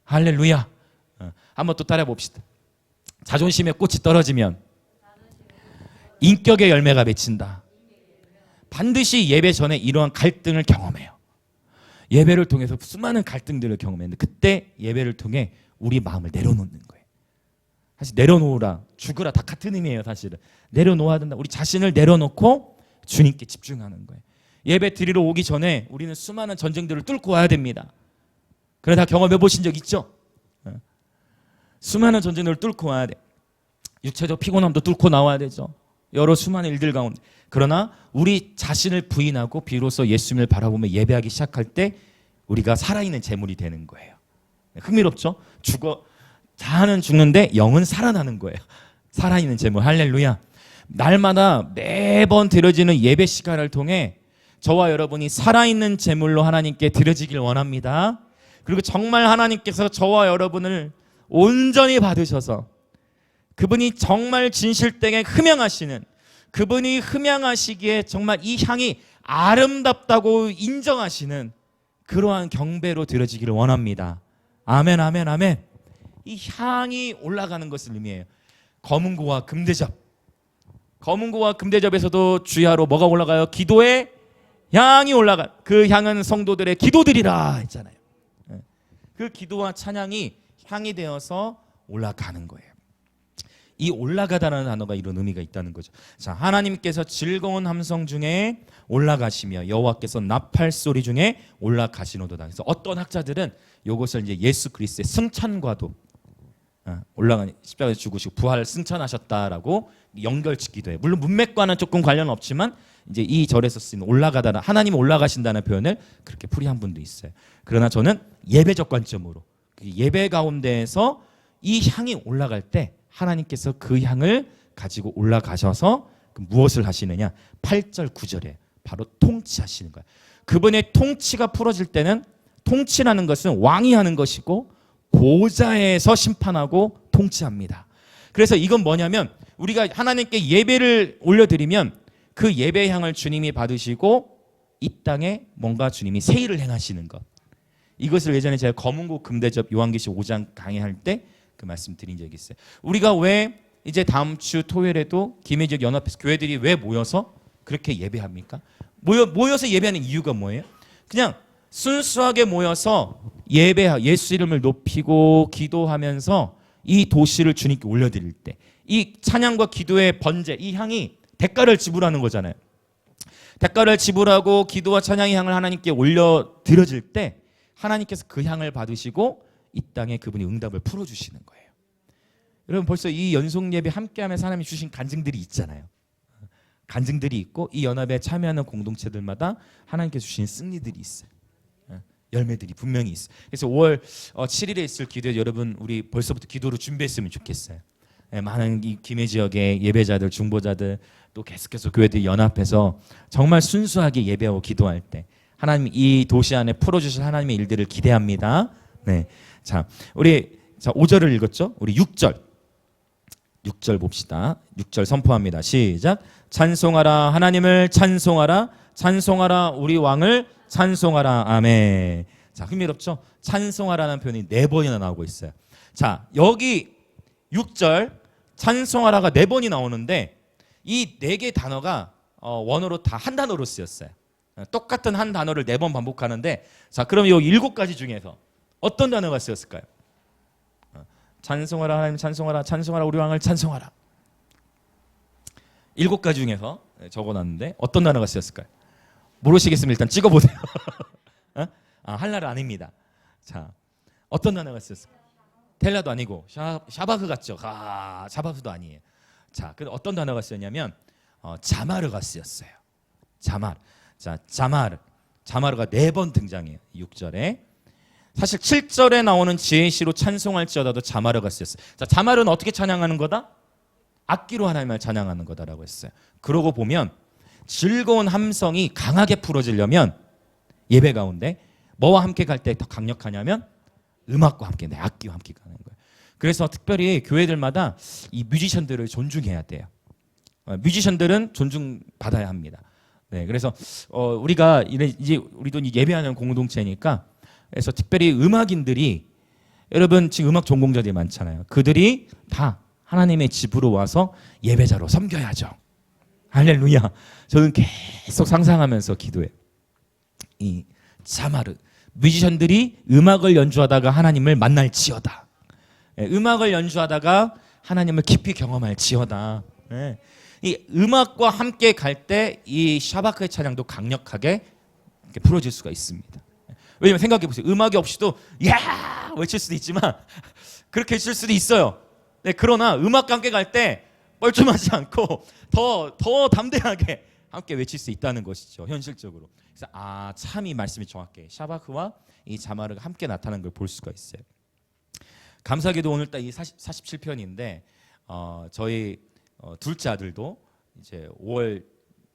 할렐루야. 한번 또 따라 봅시다. 자존심의 꽃이 떨어지면 인격의 열매가 맺힌다. 반드시 예배 전에 이러한 갈등을 경험해요. 예배를 통해서 수많은 갈등들을 경험했는데 그때 예배를 통해 우리 마음을 내려놓는 거예요. 사실 내려놓으라, 죽으라 다 같은 의미예요. 사실은 내려놓아야 된다. 우리 자신을 내려놓고 주님께 집중하는 거예요. 예배 드리러 오기 전에 우리는 수많은 전쟁들을 뚫고 와야 됩니다. 그래 다 경험해 보신 적 있죠? 수많은 전쟁들을 뚫고 와야 돼. 육체적 피곤함도 뚫고 나와야 되죠. 여러 수많은 일들 가운데. 그러나 우리 자신을 부인하고 비로소 예수님을 바라보며 예배하기 시작할 때 우리가 살아있는 제물이 되는 거예요. 흥미롭죠? 자아는 죽는데 영은 살아나는 거예요. 살아있는 제물. 할렐루야. 날마다 매번 드려지는 예배 시간을 통해 저와 여러분이 살아있는 제물로 하나님께 드려지길 원합니다. 그리고 정말 하나님께서 저와 여러분을 온전히 받으셔서 그분이 정말 진실되게 흠양하시는, 그분이 흠양하시기에 정말 이 향이 아름답다고 인정하시는 그러한 경배로 드려지기를 원합니다. 아멘, 아멘, 아멘. 이 향이 올라가는 것을 의미해요. 검은고와 금대접. 검은고와 금대접에서도 주야로 뭐가 올라가요? 기도의 향이 올라가. 그 향은 성도들의 기도들이라 했잖아요. 그 기도와 찬양이 향이 되어서 올라가는 거예요. 이 올라가다라는 단어가 이런 의미가 있다는 거죠. 자, 하나님께서 즐거운 함성 중에 올라가시며 여호와께서 나팔 소리 중에 올라가시노도다. 그래서 어떤 학자들은 이것을 이제 예수 그리스도의 승천과도 올라가 십자가에 죽으시고 부활 승천하셨다라고 연결짓기도 해요. 물론 문맥과는 조금 관련은 없지만 이제 이 절에서 쓰이는 올라가다라 하나님 올라가신다는 표현을 그렇게 풀이한 분도 있어요. 그러나 저는 예배적 관점으로 예배 가운데에서 이 향이 올라갈 때 하나님께서 그 향을 가지고 올라가셔서 무엇을 하시느냐? 8절 9절에 바로 통치하시는 거예요. 그분의 통치가 풀어질 때는 통치라는 것은 왕이 하는 것이고 보좌에서 심판하고 통치합니다. 그래서 이건 뭐냐면 우리가 하나님께 예배를 올려드리면 그 예배 향을 주님이 받으시고 이 땅에 뭔가 주님이 새 일을 행하시는 것. 이것을 예전에 제가 검은고 금대접 요한계시록 5장 강의할 때 그 말씀 드린 적이 있어요. 우리가 왜 이제 다음 주 토요일에도 김해지역 연합에서 교회들이 왜 모여서 그렇게 예배합니까? 모여서 예배하는 이유가 뭐예요? 그냥 순수하게 모여서 예수 이름을 높이고 기도하면서 이 도시를 주님께 올려드릴 때 이 찬양과 기도의 번제, 이 향이 대가를 지불하는 거잖아요. 대가를 지불하고 기도와 찬양의 향을 하나님께 올려드려질 때 하나님께서 그 향을 받으시고 이 땅에 그분이 응답을 풀어주시는 거예요. 여러분 벌써 이 연속 예배 함께하면서 하나님이 주신 간증들이 있잖아요. 간증들이 있고 이 연합에 참여하는 공동체들마다 하나님께서 주신 승리들이 있어요. 열매들이 분명히 있어요. 그래서 5월 7일에 있을 기도에 여러분 우리 벌써부터 기도로 준비했으면 좋겠어요. 많은 이 김해 지역의 예배자들, 중보자들 또 계속해서 교회들이 연합해서 정말 순수하게 예배하고 기도할 때 하나님 이 도시 안에 풀어주실 하나님의 일들을 기대합니다. 네, 자 우리 5절을 읽었죠? 우리 6절 봅시다. 6절 선포합니다. 시작. 찬송하라 하나님을 찬송하라 찬송하라 우리 왕을 찬송하라. 아멘. 자, 흥미롭죠? 찬송하라는 표현이 4번이나 나오고 있어요. 자, 여기 6절 찬송하라가 4번이 나오는데 이 4개 단어가 원어로 다 한 단어로 쓰였어요. 똑같은 한 단어를 4번 반복하는데 자, 그럼 이 7가지 중에서 어떤 단어가 쓰였을까요? 찬송하라 하나님 찬송하라 찬송하라 우리 왕을 찬송하라. 7가지 중에서 적어놨는데 어떤 단어가 쓰였을까요? 모르시겠으면 일단 찍어보세요. 할랄은 아닙니다. 자, 어떤 단어가 쓰였을까요? 텔라도 아니고 샤바흐 같죠? 샤바흐도 아니에요. 자, 그 어떤 단어가 쓰였냐면 자마르가 쓰였어요. 자마르. 자, 자마르가 4번 등장해요. 6절에. 사실 7절에 나오는 지혜시로 찬송할지어다도 자마르가 쓰였어요. 자, 자마르는 어떻게 찬양하는 거다? 악기로 하나님을 찬양하는 거다라고 했어요. 그러고 보면 즐거운 함성이 강하게 풀어지려면 예배 가운데 뭐와 함께 갈 때 더 강력하냐면 음악과 함께, 악기와 함께 가는 거예요. 그래서 특별히 교회들마다 이 뮤지션들을 존중해야 돼요. 뮤지션들은 존중받아야 합니다. 네, 그래서 우리가 이제 우리도 예배하는 공동체니까 그래서 특별히 음악인들이 여러분 지금 음악 전공자들이 많잖아요. 그들이 다 하나님의 집으로 와서 예배자로 섬겨야죠. 할렐루야. 저는 계속 상상하면서 기도해요. 이 자마르 뮤지션들이 음악을 연주하다가 하나님을 만날지어다. 음악을 연주하다가 하나님을 깊이 경험할지어다. 이 음악과 함께 갈 때 이 샤바크의 찬양도 강력하게 풀어질 수가 있습니다. 왜냐면 생각해 보세요. 음악이 없이도 야 외칠 수도 있지만 그렇게 외칠 수도 있어요. 네, 그러나 음악과 함께 갈 때 뻘쭘하지 않고 더 담대하게 함께 외칠 수 있다는 것이죠. 현실적으로. 그래서 참 이 말씀이 정확해. 샤바흐와 이 자마르가 함께 나타나는 걸 볼 수가 있어요. 감사하게도 오늘따라 이 47편인데 저희 둘째 아들도 이제 5월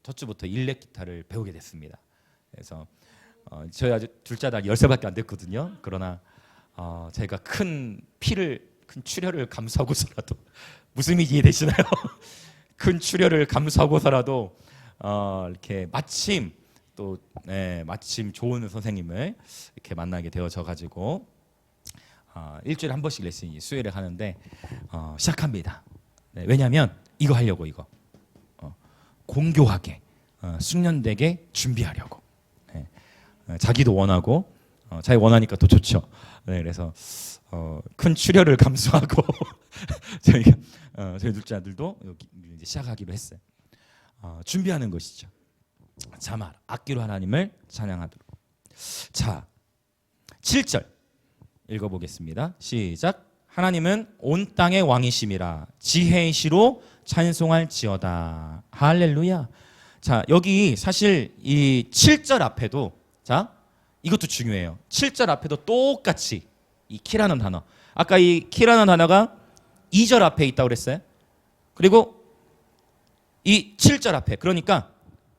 첫 주부터 일렉 기타를 배우게 됐습니다. 그래서 저희 아직 둘째 아들 10살밖에 안 됐거든요. 그러나 제가 큰 출혈을 감수하고서라도 무슨 의미 이해되시나요? 큰 출혈을 감수하고서라도 이렇게 마침 좋은 선생님을 이렇게 만나게 되어져 가지고 일주일에 한 번씩 레슨 수요일에 하는데 시작합니다. 네, 왜냐하면 이거 하려고 공교하게 숙련되게 준비하려고. 네, 자기도 원하고 자기 원하니까 더 좋죠. 네, 그래서 큰 출혈을 감수하고 저희가 저희 둘째 아들도 여기 이제 시작하기로 했어요. 준비하는 것이죠. 자말, 악기로 하나님을 찬양하도록. 자, 7절 읽어보겠습니다. 시작. 하나님은 온 땅의 왕이심이라 지혜의 시로 찬송할지어다. 할렐루야. 자, 여기 사실 이 7절 앞에도, 자, 이것도 중요해요. 7절 앞에도 똑같이 이 키라는 단어, 아까 이 키라는 단어가 2절 앞에 있다고 그랬어요. 그리고 이 7절 앞에, 그러니까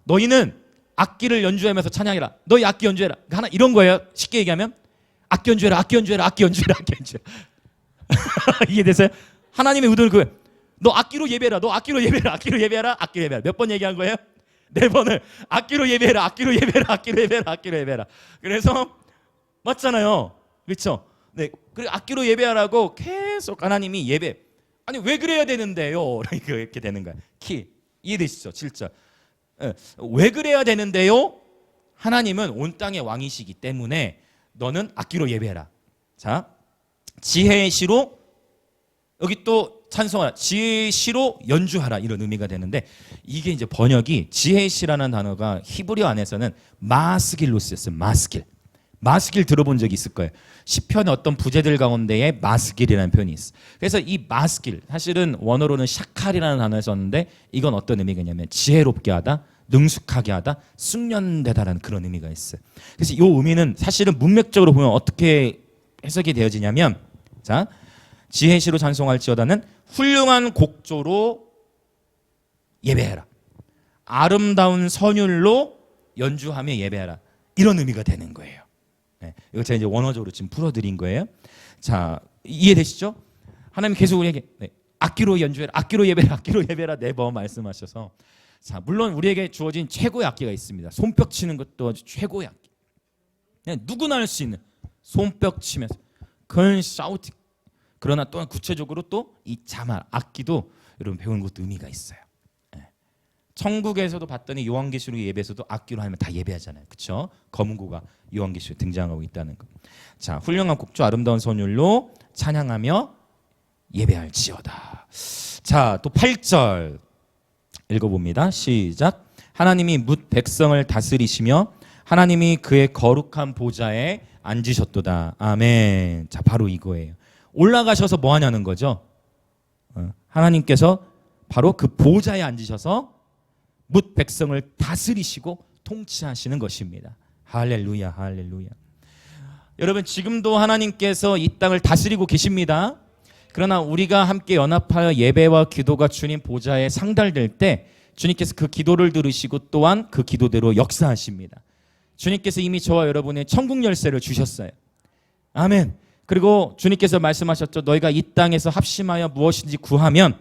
너희는 악기를 연주하면서 찬양해라. 너희 악기 연주해라. 하나 이런 거예요. 쉽게 얘기하면 악기 연주해라, 악기 연주해라, 악기 연주해라, 악기 연주해라. 이해되세요? 하나님의 의도는 그거예요. 너 악기로 예배해라, 너 악기로 예배해라, 악기로 예배해라, 악기로 예배해라. 몇 번 얘기한 거예요? 4번을. 악기로 예배해라, 악기로 예배해라, 악기로 예배해라, 악기로 예배해라. 그래서 맞잖아요. 그렇죠? 네, 그리고 악기로 예배하라고 계속 하나님이 예배. 아니 왜 그래야 되는데요? 이렇게 되는 거야. 키 이해되시죠? 7절. 왜 그래야 되는데요? 하나님은 온 땅의 왕이시기 때문에 너는 악기로 예배해라. 자, 지혜의 시로, 여기 또 찬송하라, 지혜의 시로 연주하라, 이런 의미가 되는데, 이게 이제 번역이 지혜의 시라는 단어가 히브리어 안에서는 마스길로 쓰였어요. 마스길 들어본 적 있을 거예요. 시편의 어떤 부제들 가운데에 마스길이라는 표현이 있어. 그래서 이 마스길, 사실은 원어로는 샤칼이라는 단어를 썼는데, 이건 어떤 의미가 있냐면 지혜롭게 하다, 능숙하게 하다, 숙련되다라는 그런 의미가 있어요. 그래서 이 의미는 사실은 문맥적으로 보면 어떻게 해석이 되어지냐면, 자, 지혜시로 찬송할지어다는 훌륭한 곡조로 예배해라, 아름다운 선율로 연주하며 예배하라, 이런 의미가 되는 거예요. 네, 이거 제가 이제 원어적으로 지금 풀어드린 거예요. 자, 이해되시죠? 하나님 계속 우리에게 악기로 연주해라, 악기로 예배해라, 악기로 예배해라 4번 말씀하셔서, 자, 물론 우리에게 주어진 최고의 악기가 있습니다. 손뼉 치는 것도 아주 최고의 악기. 그냥 누구나 할 수 있는 손뼉 치면서 큰 샤우팅. 그러나 또한 구체적으로 또 이 자말, 악기도 여러분 배우는 것도 의미가 있어요. 천국에서도 봤더니 요한계시록 예배에서도 악기로 하면 다 예배하잖아요. 그렇죠? 검은고가 요한계시록에 등장하고 있다는 거. 자, 훌륭한 곡조 아름다운 선율로 찬양하며 예배할지어다. 자, 또 8절 읽어봅니다. 시작. 하나님이 뭇 백성을 다스리시며 하나님이 그의 거룩한 보좌에 앉으셨도다. 아멘. 자, 바로 이거예요. 올라가셔서 뭐 하냐는 거죠. 하나님께서 바로 그 보좌에 앉으셔서 뭇 백성을 다스리시고 통치하시는 것입니다. 할렐루야, 할렐루야. 여러분, 지금도 하나님께서 이 땅을 다스리고 계십니다. 그러나 우리가 함께 연합하여 예배와 기도가 주님 보좌에 상달될 때 주님께서 그 기도를 들으시고 또한 그 기도대로 역사하십니다. 주님께서 이미 저와 여러분의 천국 열쇠를 주셨어요. 아멘. 그리고 주님께서 말씀하셨죠. 너희가 이 땅에서 합심하여 무엇인지 구하면,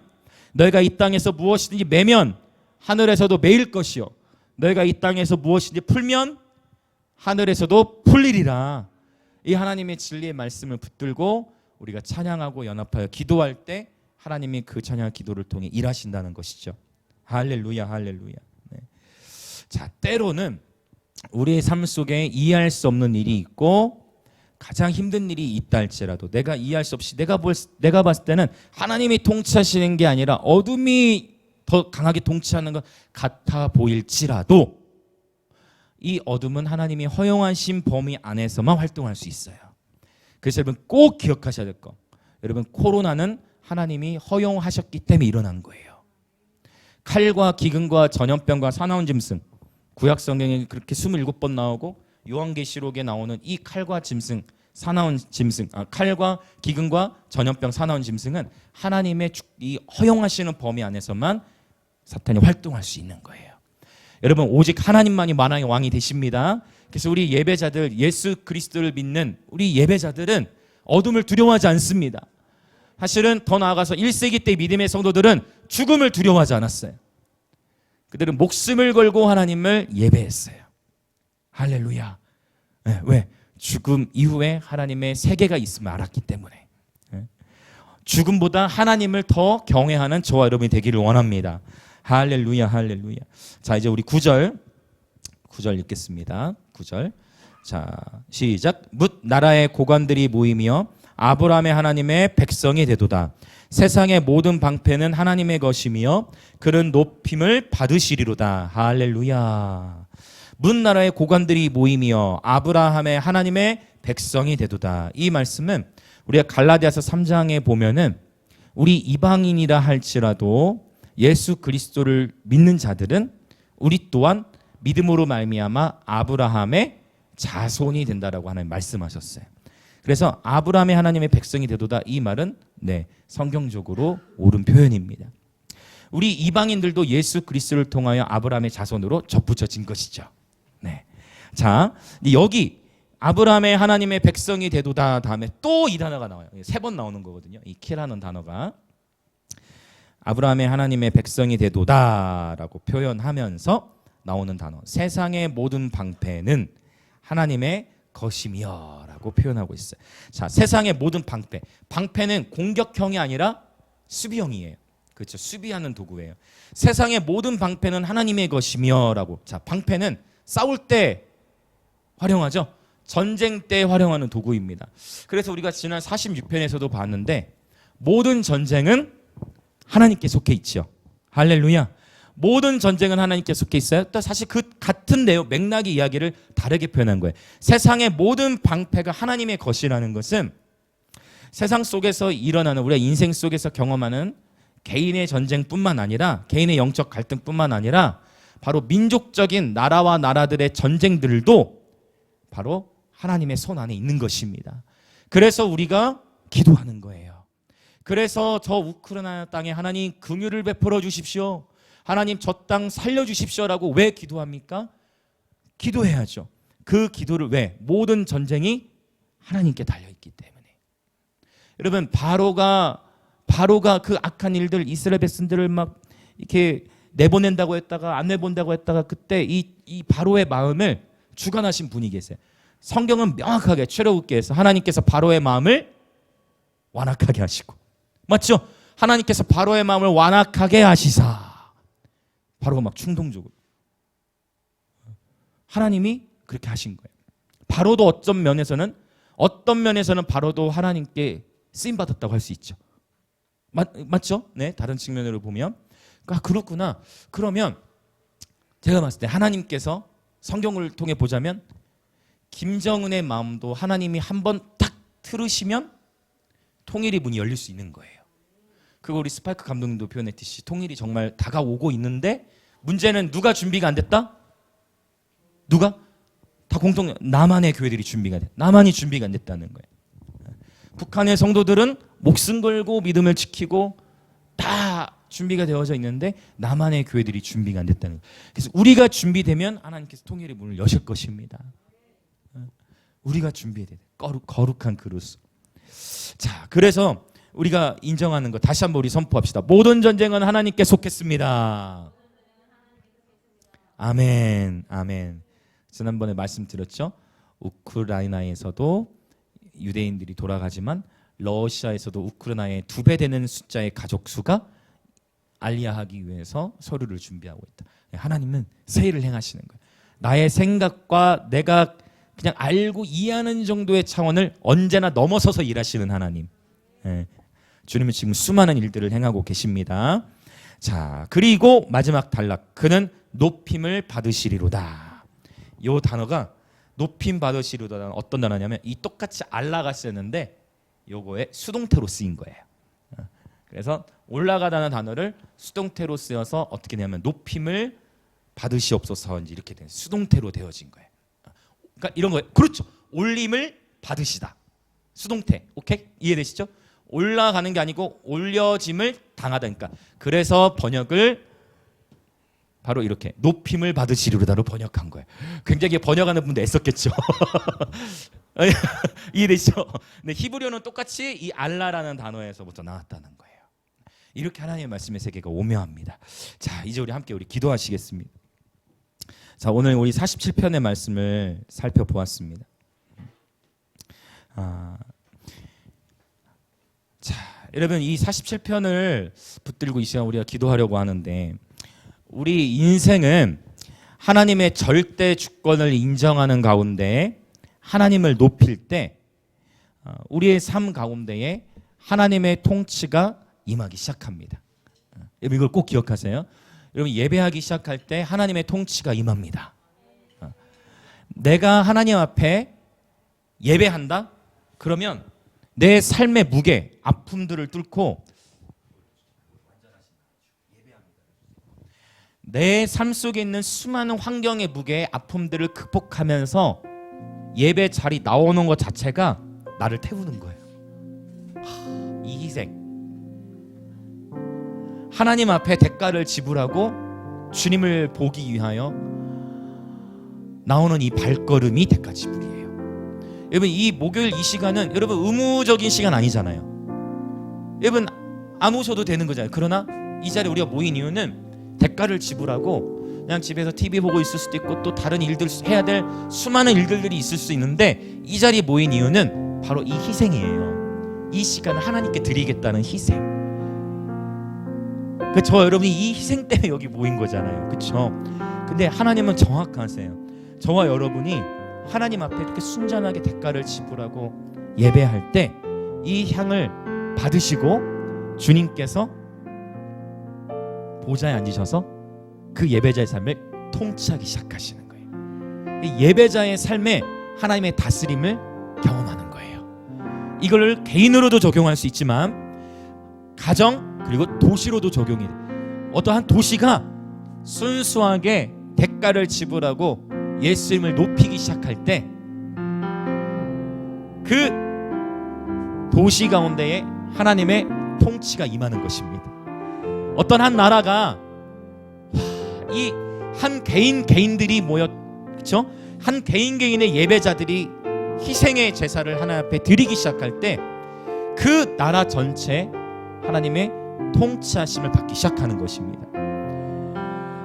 너희가 이 땅에서 무엇이든지 매면 하늘에서도 매일 것이요, 너희가 이 땅에서 무엇인지 풀면 하늘에서도 풀리리라. 이 하나님의 진리의 말씀을 붙들고 우리가 찬양하고 연합하여 기도할 때 하나님이 그 찬양 기도를 통해 일하신다는 것이죠. 할렐루야, 할렐루야. 네. 자, 때로는 우리의 삶 속에 이해할 수 없는 일이 있고 가장 힘든 일이 있다 할지라도 내가 이해할 수 없이 내가 봤을 때는 하나님이 통치하시는 게 아니라 어둠이 더 강하게 통치하는 것 같아 보일지라도 이 어둠은 하나님이 허용하신 범위 안에서만 활동할 수 있어요. 그래서 여러분 꼭 기억하셔야 될 거, 여러분 코로나는 하나님이 허용하셨기 때문에 일어난 거예요. 칼과 기근과 전염병과 사나운 짐승, 구약 성경에 그렇게 27번 나오고 요한계시록에 나오는 이 칼과 짐승, 사나운 짐승, 칼과 기근과 전염병, 사나운 짐승은 하나님의 이 허용하시는 범위 안에서만 사탄이 활동할 수 있는 거예요. 여러분 오직 하나님만이 만왕의 왕이 되십니다. 그래서 우리 예배자들, 예수 그리스도를 믿는 우리 예배자들은 어둠을 두려워하지 않습니다. 사실은 더 나아가서 1세기 때 믿음의 성도들은 죽음을 두려워하지 않았어요. 그들은 목숨을 걸고 하나님을 예배했어요. 할렐루야. 네, 왜? 죽음 이후에 하나님의 세계가 있음을 알았기 때문에. 네. 죽음보다 하나님을 더 경외하는 저와 여러분이 되기를 원합니다. 할렐루야, 할렐루야. 자, 이제 우리 9절 읽겠습니다. 9절. 자, 시작. 뭇 나라의 고관들이 모이며 아브라함의 하나님의 백성이 되도다. 세상의 모든 방패는 하나님의 것이며 그는 높임을 받으시리로다. 할렐루야. 문 나라의 고관들이 모이며 아브라함의 하나님의 백성이 되도다. 이 말씀은 우리가 갈라디아서 3장에 보면은 우리 이방인이라 할지라도 예수 그리스도를 믿는 자들은 우리 또한 믿음으로 말미암아 아브라함의 자손이 된다라고 하나님 말씀하셨어요. 그래서 아브라함의 하나님의 백성이 되도다, 이 말은 성경적으로 옳은 표현입니다. 우리 이방인들도 예수 그리스도를 통하여 아브라함의 자손으로 접붙여진 것이죠. 네. 자, 여기 아브라함의 하나님의 백성이 되도다 다음에 또 이 단어가 나와요. 3번 나오는 거거든요. 이 키라는 단어가 아브라함의 하나님의 백성이 되도다라고 표현하면서 나오는 단어, 세상의 모든 방패는 하나님의 것이며 라고 표현하고 있어요. 자, 세상의 모든 방패, 방패는 공격형이 아니라 수비형이에요. 그렇죠? 수비하는 도구예요. 세상의 모든 방패는 하나님의 것이며 라고. 자, 방패는 싸울 때 활용하죠. 전쟁 때 활용하는 도구입니다. 그래서 우리가 지난 46편에서도 봤는데 모든 전쟁은 하나님께 속해 있죠. 할렐루야. 모든 전쟁은 하나님께 속해 있어요. 또 사실 그 같은 내용, 맥락의 이야기를 다르게 표현한 거예요. 세상의 모든 방패가 하나님의 것이라는 것은 세상 속에서 일어나는, 우리가 인생 속에서 경험하는 개인의 전쟁뿐만 아니라, 개인의 영적 갈등뿐만 아니라 바로 민족적인 나라와 나라들의 전쟁들도 바로 하나님의 손 안에 있는 것입니다. 그래서 우리가 기도하는 거예요. 그래서 저 우크라이나 땅에 하나님 긍휼을 베풀어 주십시오, 하나님 저 땅 살려주십시오라고 왜 기도합니까? 기도해야죠. 그 기도를 왜? 모든 전쟁이 하나님께 달려있기 때문에. 여러분, 바로가 그 악한 일들, 이스라엘 백성들을 막 이렇게 내보낸다고 했다가 안 내본다고 했다가, 그때 이 바로의 마음을 주관하신 분이 계세요. 성경은 명확하게 출애굽기에서 하나님께서 바로의 마음을 완악하게 하시고, 맞죠? 하나님께서 바로의 마음을 완악하게 하시사, 바로가 막 충동적으로 하나님이 그렇게 하신 거예요. 바로도 어떤 면에서는 바로도 하나님께 쓰임 받았다고 할 수 있죠. 맞죠? 네, 다른 측면으로 보면. 그렇구나. 그러면 제가 봤을 때 하나님께서 성경을 통해 보자면 김정은의 마음도 하나님이 한번 딱 틀으시면 통일의 문이 열릴 수 있는 거예요. 그거 우리 스파이크 감독님도 표현했듯이 통일이 정말 다가오고 있는데, 문제는 누가 준비가 안 됐다? 누가? 다 남한의 교회들이 준비가 됐다. 남한이 준비가 안 됐다는 거예요. 북한의 성도들은 목숨 걸고 믿음을 지키고 다 준비가 되어져 있는데 남한의 교회들이 준비가 안 됐다는 거예요. 그래서 우리가 준비되면 하나님께서 통일의 문을 여실 것입니다. 우리가 준비해야 돼. 거룩한 그릇. 자, 그래서 우리가 인정하는 것 다시 한번 우리 선포합시다. 모든 전쟁은 하나님께 속했습니다. 아멘, 아멘. 지난번에 말씀드렸죠. 우크라이나에서도 유대인들이 돌아가지만 러시아에서도 우크라이나의 2배 되는 숫자의 가족 수가 알리야하기 위해서 서류를 준비하고 있다. 하나님은 새 일을 행하시는 거예요. 나의 생각과 내가 그냥 알고 이해하는 정도의 차원을 언제나 넘어서서 일하시는 하나님. 주님은 지금 수많은 일들을 행하고 계십니다. 자, 그리고 마지막 단락, 그는 높임을 받으시리로다. 이 단어가 높임 받으시리로다는 어떤 단어냐면, 이 똑같이 알라가 쓰였는데 요거에 수동태로 쓰인 거예요. 그래서 올라가다는 단어를 수동태로 쓰여서 어떻게 되냐면 높임을 받으시옵소서, 이렇게 된 수동태로 되어진 거예요. 그러니까 이런 거예요. 그렇죠. 올림을 받으시다. 수동태. 오케이? 이해되시죠? 올라가는 게 아니고 올려짐을 당하다. 그러니까 그래서 번역을 바로 이렇게 높임을 받으시리로다로 번역한 거예요. 굉장히 번역하는 분도 애썼겠죠. 이해되시죠? 근데 히브리어는 똑같이 이 알라라는 단어에서부터 나왔다는 거예요. 이렇게 하나님의 말씀의 세계가 오묘합니다. 자, 이제 우리 함께 기도하시겠습니다. 자, 오늘 우리 47편의 말씀을 살펴보았습니다. 자, 여러분, 이 47편을 붙들고 이 시간 우리가 기도하려고 하는데, 우리 인생은 하나님의 절대 주권을 인정하는 가운데 하나님을 높일 때 우리의 삶 가운데에 하나님의 통치가 임하기 시작합니다. 여러분 이걸 꼭 기억하세요. 여러분 예배하기 시작할 때 하나님의 통치가 임합니다. 내가 하나님 앞에 예배한다? 그러면 내 삶의 무게, 아픔들을 뚫고 내 삶 속에 있는 수많은 환경의 무게, 아픔들을 극복하면서 예배 자리 나오는 것 자체가 나를 태우는 거예요. 이 희생, 하나님 앞에 대가를 지불하고 주님을 보기 위하여 나오는 이 발걸음이 대가 지불이에요. 여러분 이 목요일 이 시간은 여러분 의무적인 시간 아니잖아요. 여러분 안 오셔도 되는 거잖아요. 그러나 이 자리에 우리가 모인 이유는 대가를 지불하고 그냥 집에서 TV 보고 있을 수도 있고 또 다른 일들 해야 될 수많은 일들이 있을 수 있는데 이 자리에 모인 이유는 바로 이 희생이에요. 이 시간을 하나님께 드리겠다는 희생. 저 여러분이 이 희생 때문에 여기 모인 거잖아요. 그렇죠? 근데 하나님은 정확하세요. 저와 여러분이 하나님 앞에 이렇게 순전하게 대가를 지불하고 예배할 때 이 향을 받으시고 주님께서 보좌에 앉으셔서 그 예배자의 삶을 통치하기 시작하시는 거예요. 이 예배자의 삶에 하나님의 다스림을 경험하는 거예요. 이걸 개인으로도 적용할 수 있지만 가정 그리고 도시로도 적용이 돼요. 어떠한 도시가 순수하게 대가를 지불하고 예수님을 높이기 시작할 때 그 도시 가운데에 하나님의 통치가 임하는 것입니다. 어떤 한 나라가 이 한 개인들이 모였, 그렇죠? 한 개인의 예배자들이 희생의 제사를 하나님 앞에 드리기 시작할 때 그 나라 전체 하나님의 통치하심을 받기 시작하는 것입니다.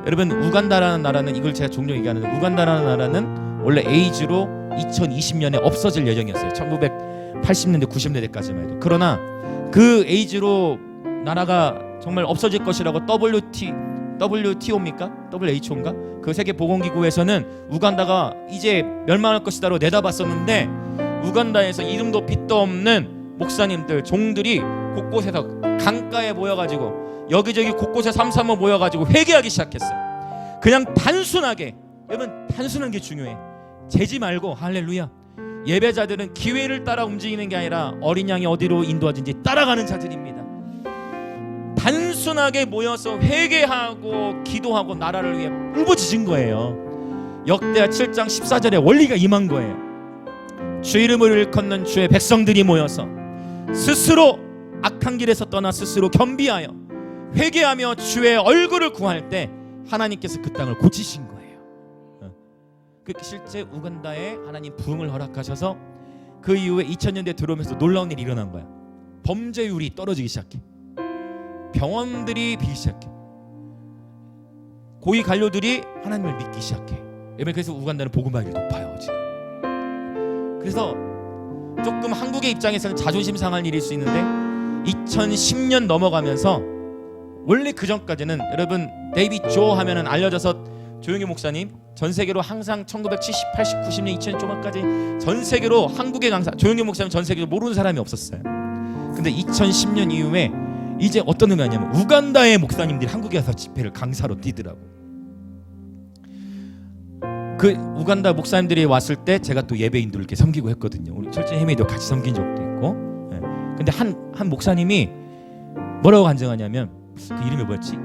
여러분 우간다라는 나라는 이걸 제가 종종 얘기하는데 우간다라는 나라는 원래 에이즈로 2020년에 없어질 예정이었어요. 1980년대 90년대까지만 해도. 그러나 그 에이즈로 나라가 정말 없어질 것이라고 WTO입니까? WHO인가? 그 세계보건기구에서는 우간다가 이제 멸망할 것이다로 내다봤었는데 우간다에서 이름도 빛도 없는 목사님들, 종들이 곳곳에서 강가에 모여가지고 여기저기 곳곳에 삼삼오 모여가지고 회개하기 시작했어요. 그냥 단순하게, 여러분 단순한 게 중요해. 재지 말고 할렐루야. 예배자들은 기회를 따라 움직이는 게 아니라 어린 양이 어디로 인도하든지 따라가는 자들입니다. 단순하게 모여서 회개하고 기도하고 나라를 위해 울부짖은 거예요. 역대하 7장 14절에 원리가 임한 거예요. 주 이름을 일컫는 주의 백성들이 모여서 스스로 악한 길에서 떠나 스스로 겸비하여 회개하며 주의 얼굴을 구할 때 하나님께서 그 땅을 고치신 거예요. 실제 우간다에 하나님 부흥을 허락하셔서 그 이후에 2000년대 들어오면서 놀라운 일이 일어난 거야. 범죄율이 떨어지기 시작해. 병원들이 비기 시작해. 고위 관료들이 하나님을 믿기 시작해. 그래서 우간다는 복음화율이 높아요 지금. 그래서 조금 한국의 입장에서는 자존심 상할 일일 수 있는데 2010년 넘어가면서 원래 그 전까지는 여러분 데이빗 조 하면은 알려져서 조용희 목사님 전 세계로 항상 1970, 80, 90년, 2000년 초반까지 전 세계로 한국의 강사 조용희 목사님 전 세계로 모르는 사람이 없었어요. 근데 2010년 이후에 이제 어떤 의미냐면 우간다의 목사님들이 한국에 와서 집회를 강사로 뛰더라고. 그 우간다 목사님들이 왔을 때 제가 또 예배인들 이렇게 섬기고 했거든요. 우리 철저히 헤매도 같이 섬긴 적도 있고. 근데 한 목사님이 뭐라고 간증하냐면 그 이름이 뭐였지?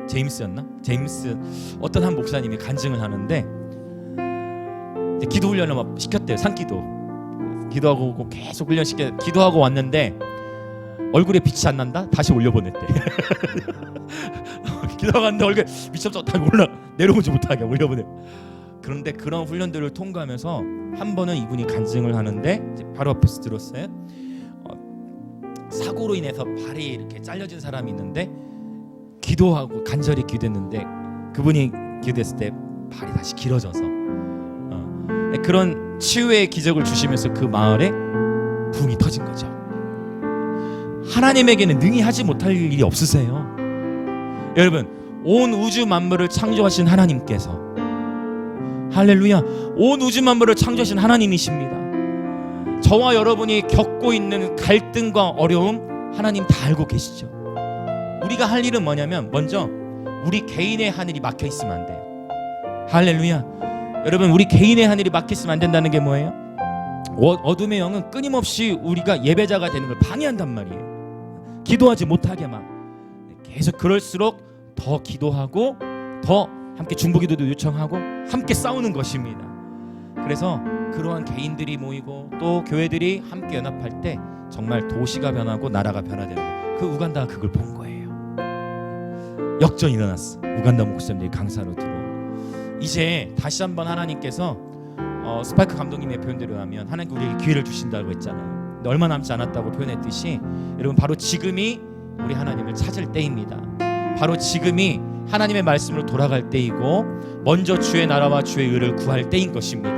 제임스였나? 제임스 어떤 한 목사님이 간증을 하는데 기도 훈련을 막 시켰대요. 산기도 기도하고 계속 훈련시켜 기도하고 왔는데 얼굴에 빛이 안 난다? 다시 올려보냈대. 기도하는데 얼굴에 빛이 없어 다 내려오지 못하게 올려보내. 그런데 그런 훈련들을 통과하면서 한 번은 이분이 간증을 하는데 바로 앞에서 들었어요. 사고로 인해서 발이 이렇게 잘려진 사람이 있는데 기도하고 간절히 기도했는데 그분이 기도했을 때 발이 다시 길어져서 그런 치유의 기적을 주시면서 그 마을에 부흥이 터진 거죠. 하나님에게는 능히 하지 못할 일이 없으세요. 여러분 온 우주 만물을 창조하신 하나님께서 할렐루야 온 우주 만물을 창조하신 하나님이십니다. 저와 여러분이 겪고 있는 갈등과 어려움 하나님 다 알고 계시죠. 우리가 할 일은 뭐냐면 먼저 우리 개인의 하늘이 막혀 있으면 안 돼요. 할렐루야. 여러분, 우리 개인의 하늘이 막혀 있으면 안 된다는 게 뭐예요? 어둠의 영은 끊임없이 우리가 예배자가 되는 걸 방해한단 말이에요. 기도하지 못하게 막 계속. 그럴수록 더 기도하고 더 함께 중보기도도 요청하고 함께 싸우는 것입니다. 그래서 그러한 개인들이 모이고 또 교회들이 함께 연합할 때 정말 도시가 변하고 나라가 변화되는 거예요. 그 우간다가 그걸 본 거예요. 역전이 일어났어. 우간다 목사님들이 강사로 들어. 이제 다시 한번 하나님께서 스파이크 감독님의 표현대로 하면 하나님께 우리에게 기회를 주신다고 했잖아요. 근데 얼마 남지 않았다고 표현했듯이 여러분, 바로 지금이 우리 하나님을 찾을 때입니다. 바로 지금이 하나님의 말씀으로 돌아갈 때이고 먼저 주의 나라와 주의 의를 구할 때인 것입니다.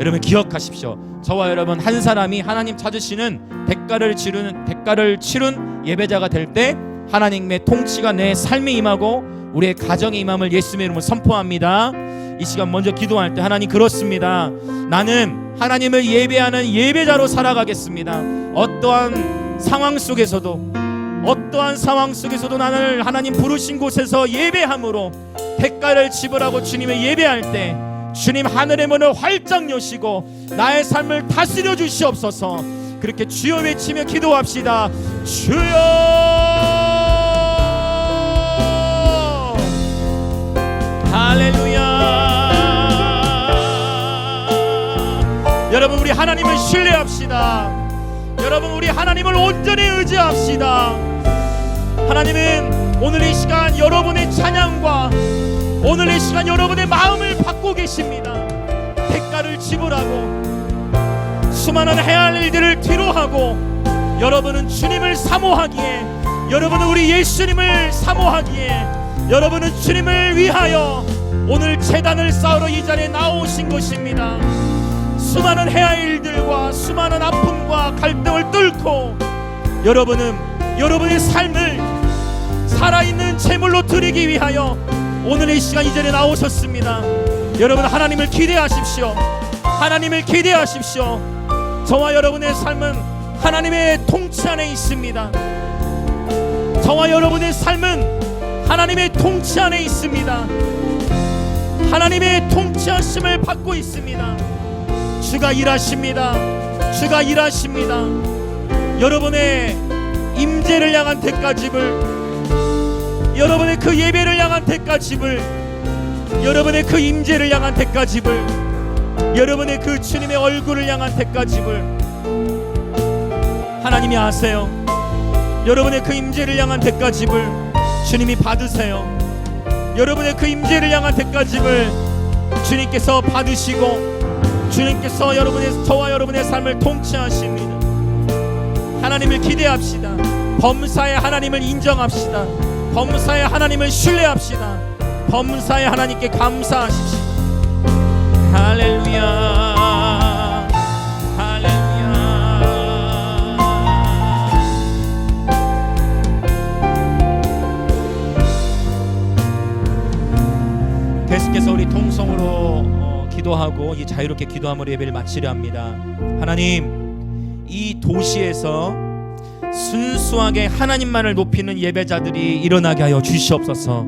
여러분 기억하십시오. 저와 여러분 한 사람이 하나님 찾으시는 대가를 치른 예배자가 될 때 하나님의 통치가 내 삶에 임하고 우리의 가정에 임함을 예수님의 이름으로 선포합니다. 이 시간 먼저 기도할 때 하나님, 그렇습니다. 나는 하나님을 예배하는 예배자로 살아가겠습니다. 어떠한 상황 속에서도 나를 하나님 부르신 곳에서 예배함으로 대가를 지불하고 주님의 예배할 때 주님 하늘의 문을 활짝 여시고 나의 삶을 다스려 주시옵소서. 그렇게 주여 외치며 기도합시다. 주여. 할렐루야. 여러분, 우리 하나님을 신뢰합시다. 여러분, 우리 하나님을 온전히 의지합시다. 하나님은 오늘 이 시간 여러분의 찬양과 오늘 이 시간 여러분의 마음을 받고 계십니다. 대가를 지불하고 수많은 해야 할 일들을 뒤로하고 여러분은 주님을 사모하기에, 여러분은 우리 예수님을 사모하기에, 여러분은 주님을 위하여 오늘 제단을 쌓으러 이 자리에 나오신 것입니다. 수많은 해야 할 일들과 수많은 아픔과 갈등을 뚫고 여러분은 여러분의 삶을 살아있는 제물로 드리기 위하여 오늘 이 시간 이 자리에 나오셨습니다. 여러분, 하나님을 기대하십시오. 하나님을 기대하십시오. 저와 여러분의 삶은 하나님의 통치 안에 있습니다. 저와 여러분의 삶은 하나님의 통치 안에 있습니다. 하나님의 통치하심을 받고 있습니다. 주가 일하십니다. 주가 일하십니다. 여러분의 임재를 향한 대가집을, 여러분의 그 예배를 향한 대가집을, 여러분의 그 임재를 향한 대가집을, 여러분의 그 주님의 얼굴을 향한 대가집을 하나님이 아세요. 여러분의 그 임재를 향한 대가집을 주님이 받으세요. 여러분의 그 임재를 향한 대가집을 주님께서 받으시고 주님께서 저와 여러분의 삶을 통치하십니다. 하나님을 기대합시다. 범사의 하나님을 인정합시다. 범사의 하나님을 신뢰합시다. 범사의 하나님께 감사하십시오. 할렐루야. 할렐루야. 계속해서 우리 통성으로 기도하고 이 자유롭게 기도함으로 예배를 마치려 합니다. 하나님, 이 도시에서 순수하게 하나님만을 높이는 예배자들이 일어나게 하여 주시옵소서.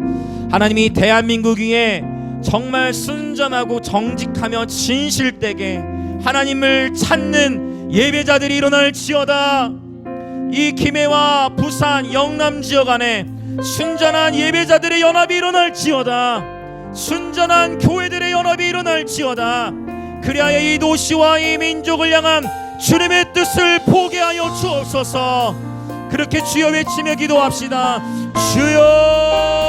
하나님이 대한민국 위에 정말 순전하고 정직하며 진실되게 하나님을 찾는 예배자들이 일어날지어다. 이 김해와 부산, 영남 지역 안에 순전한 예배자들의 연합이 일어날지어다. 순전한 교회들의 연합이 일어날지어다. 그리하여 이 도시와 이 민족을 향한 주님의 뜻을 보게 하여 주옵소서. 그렇게 주여 외치며 기도합시다. 주여.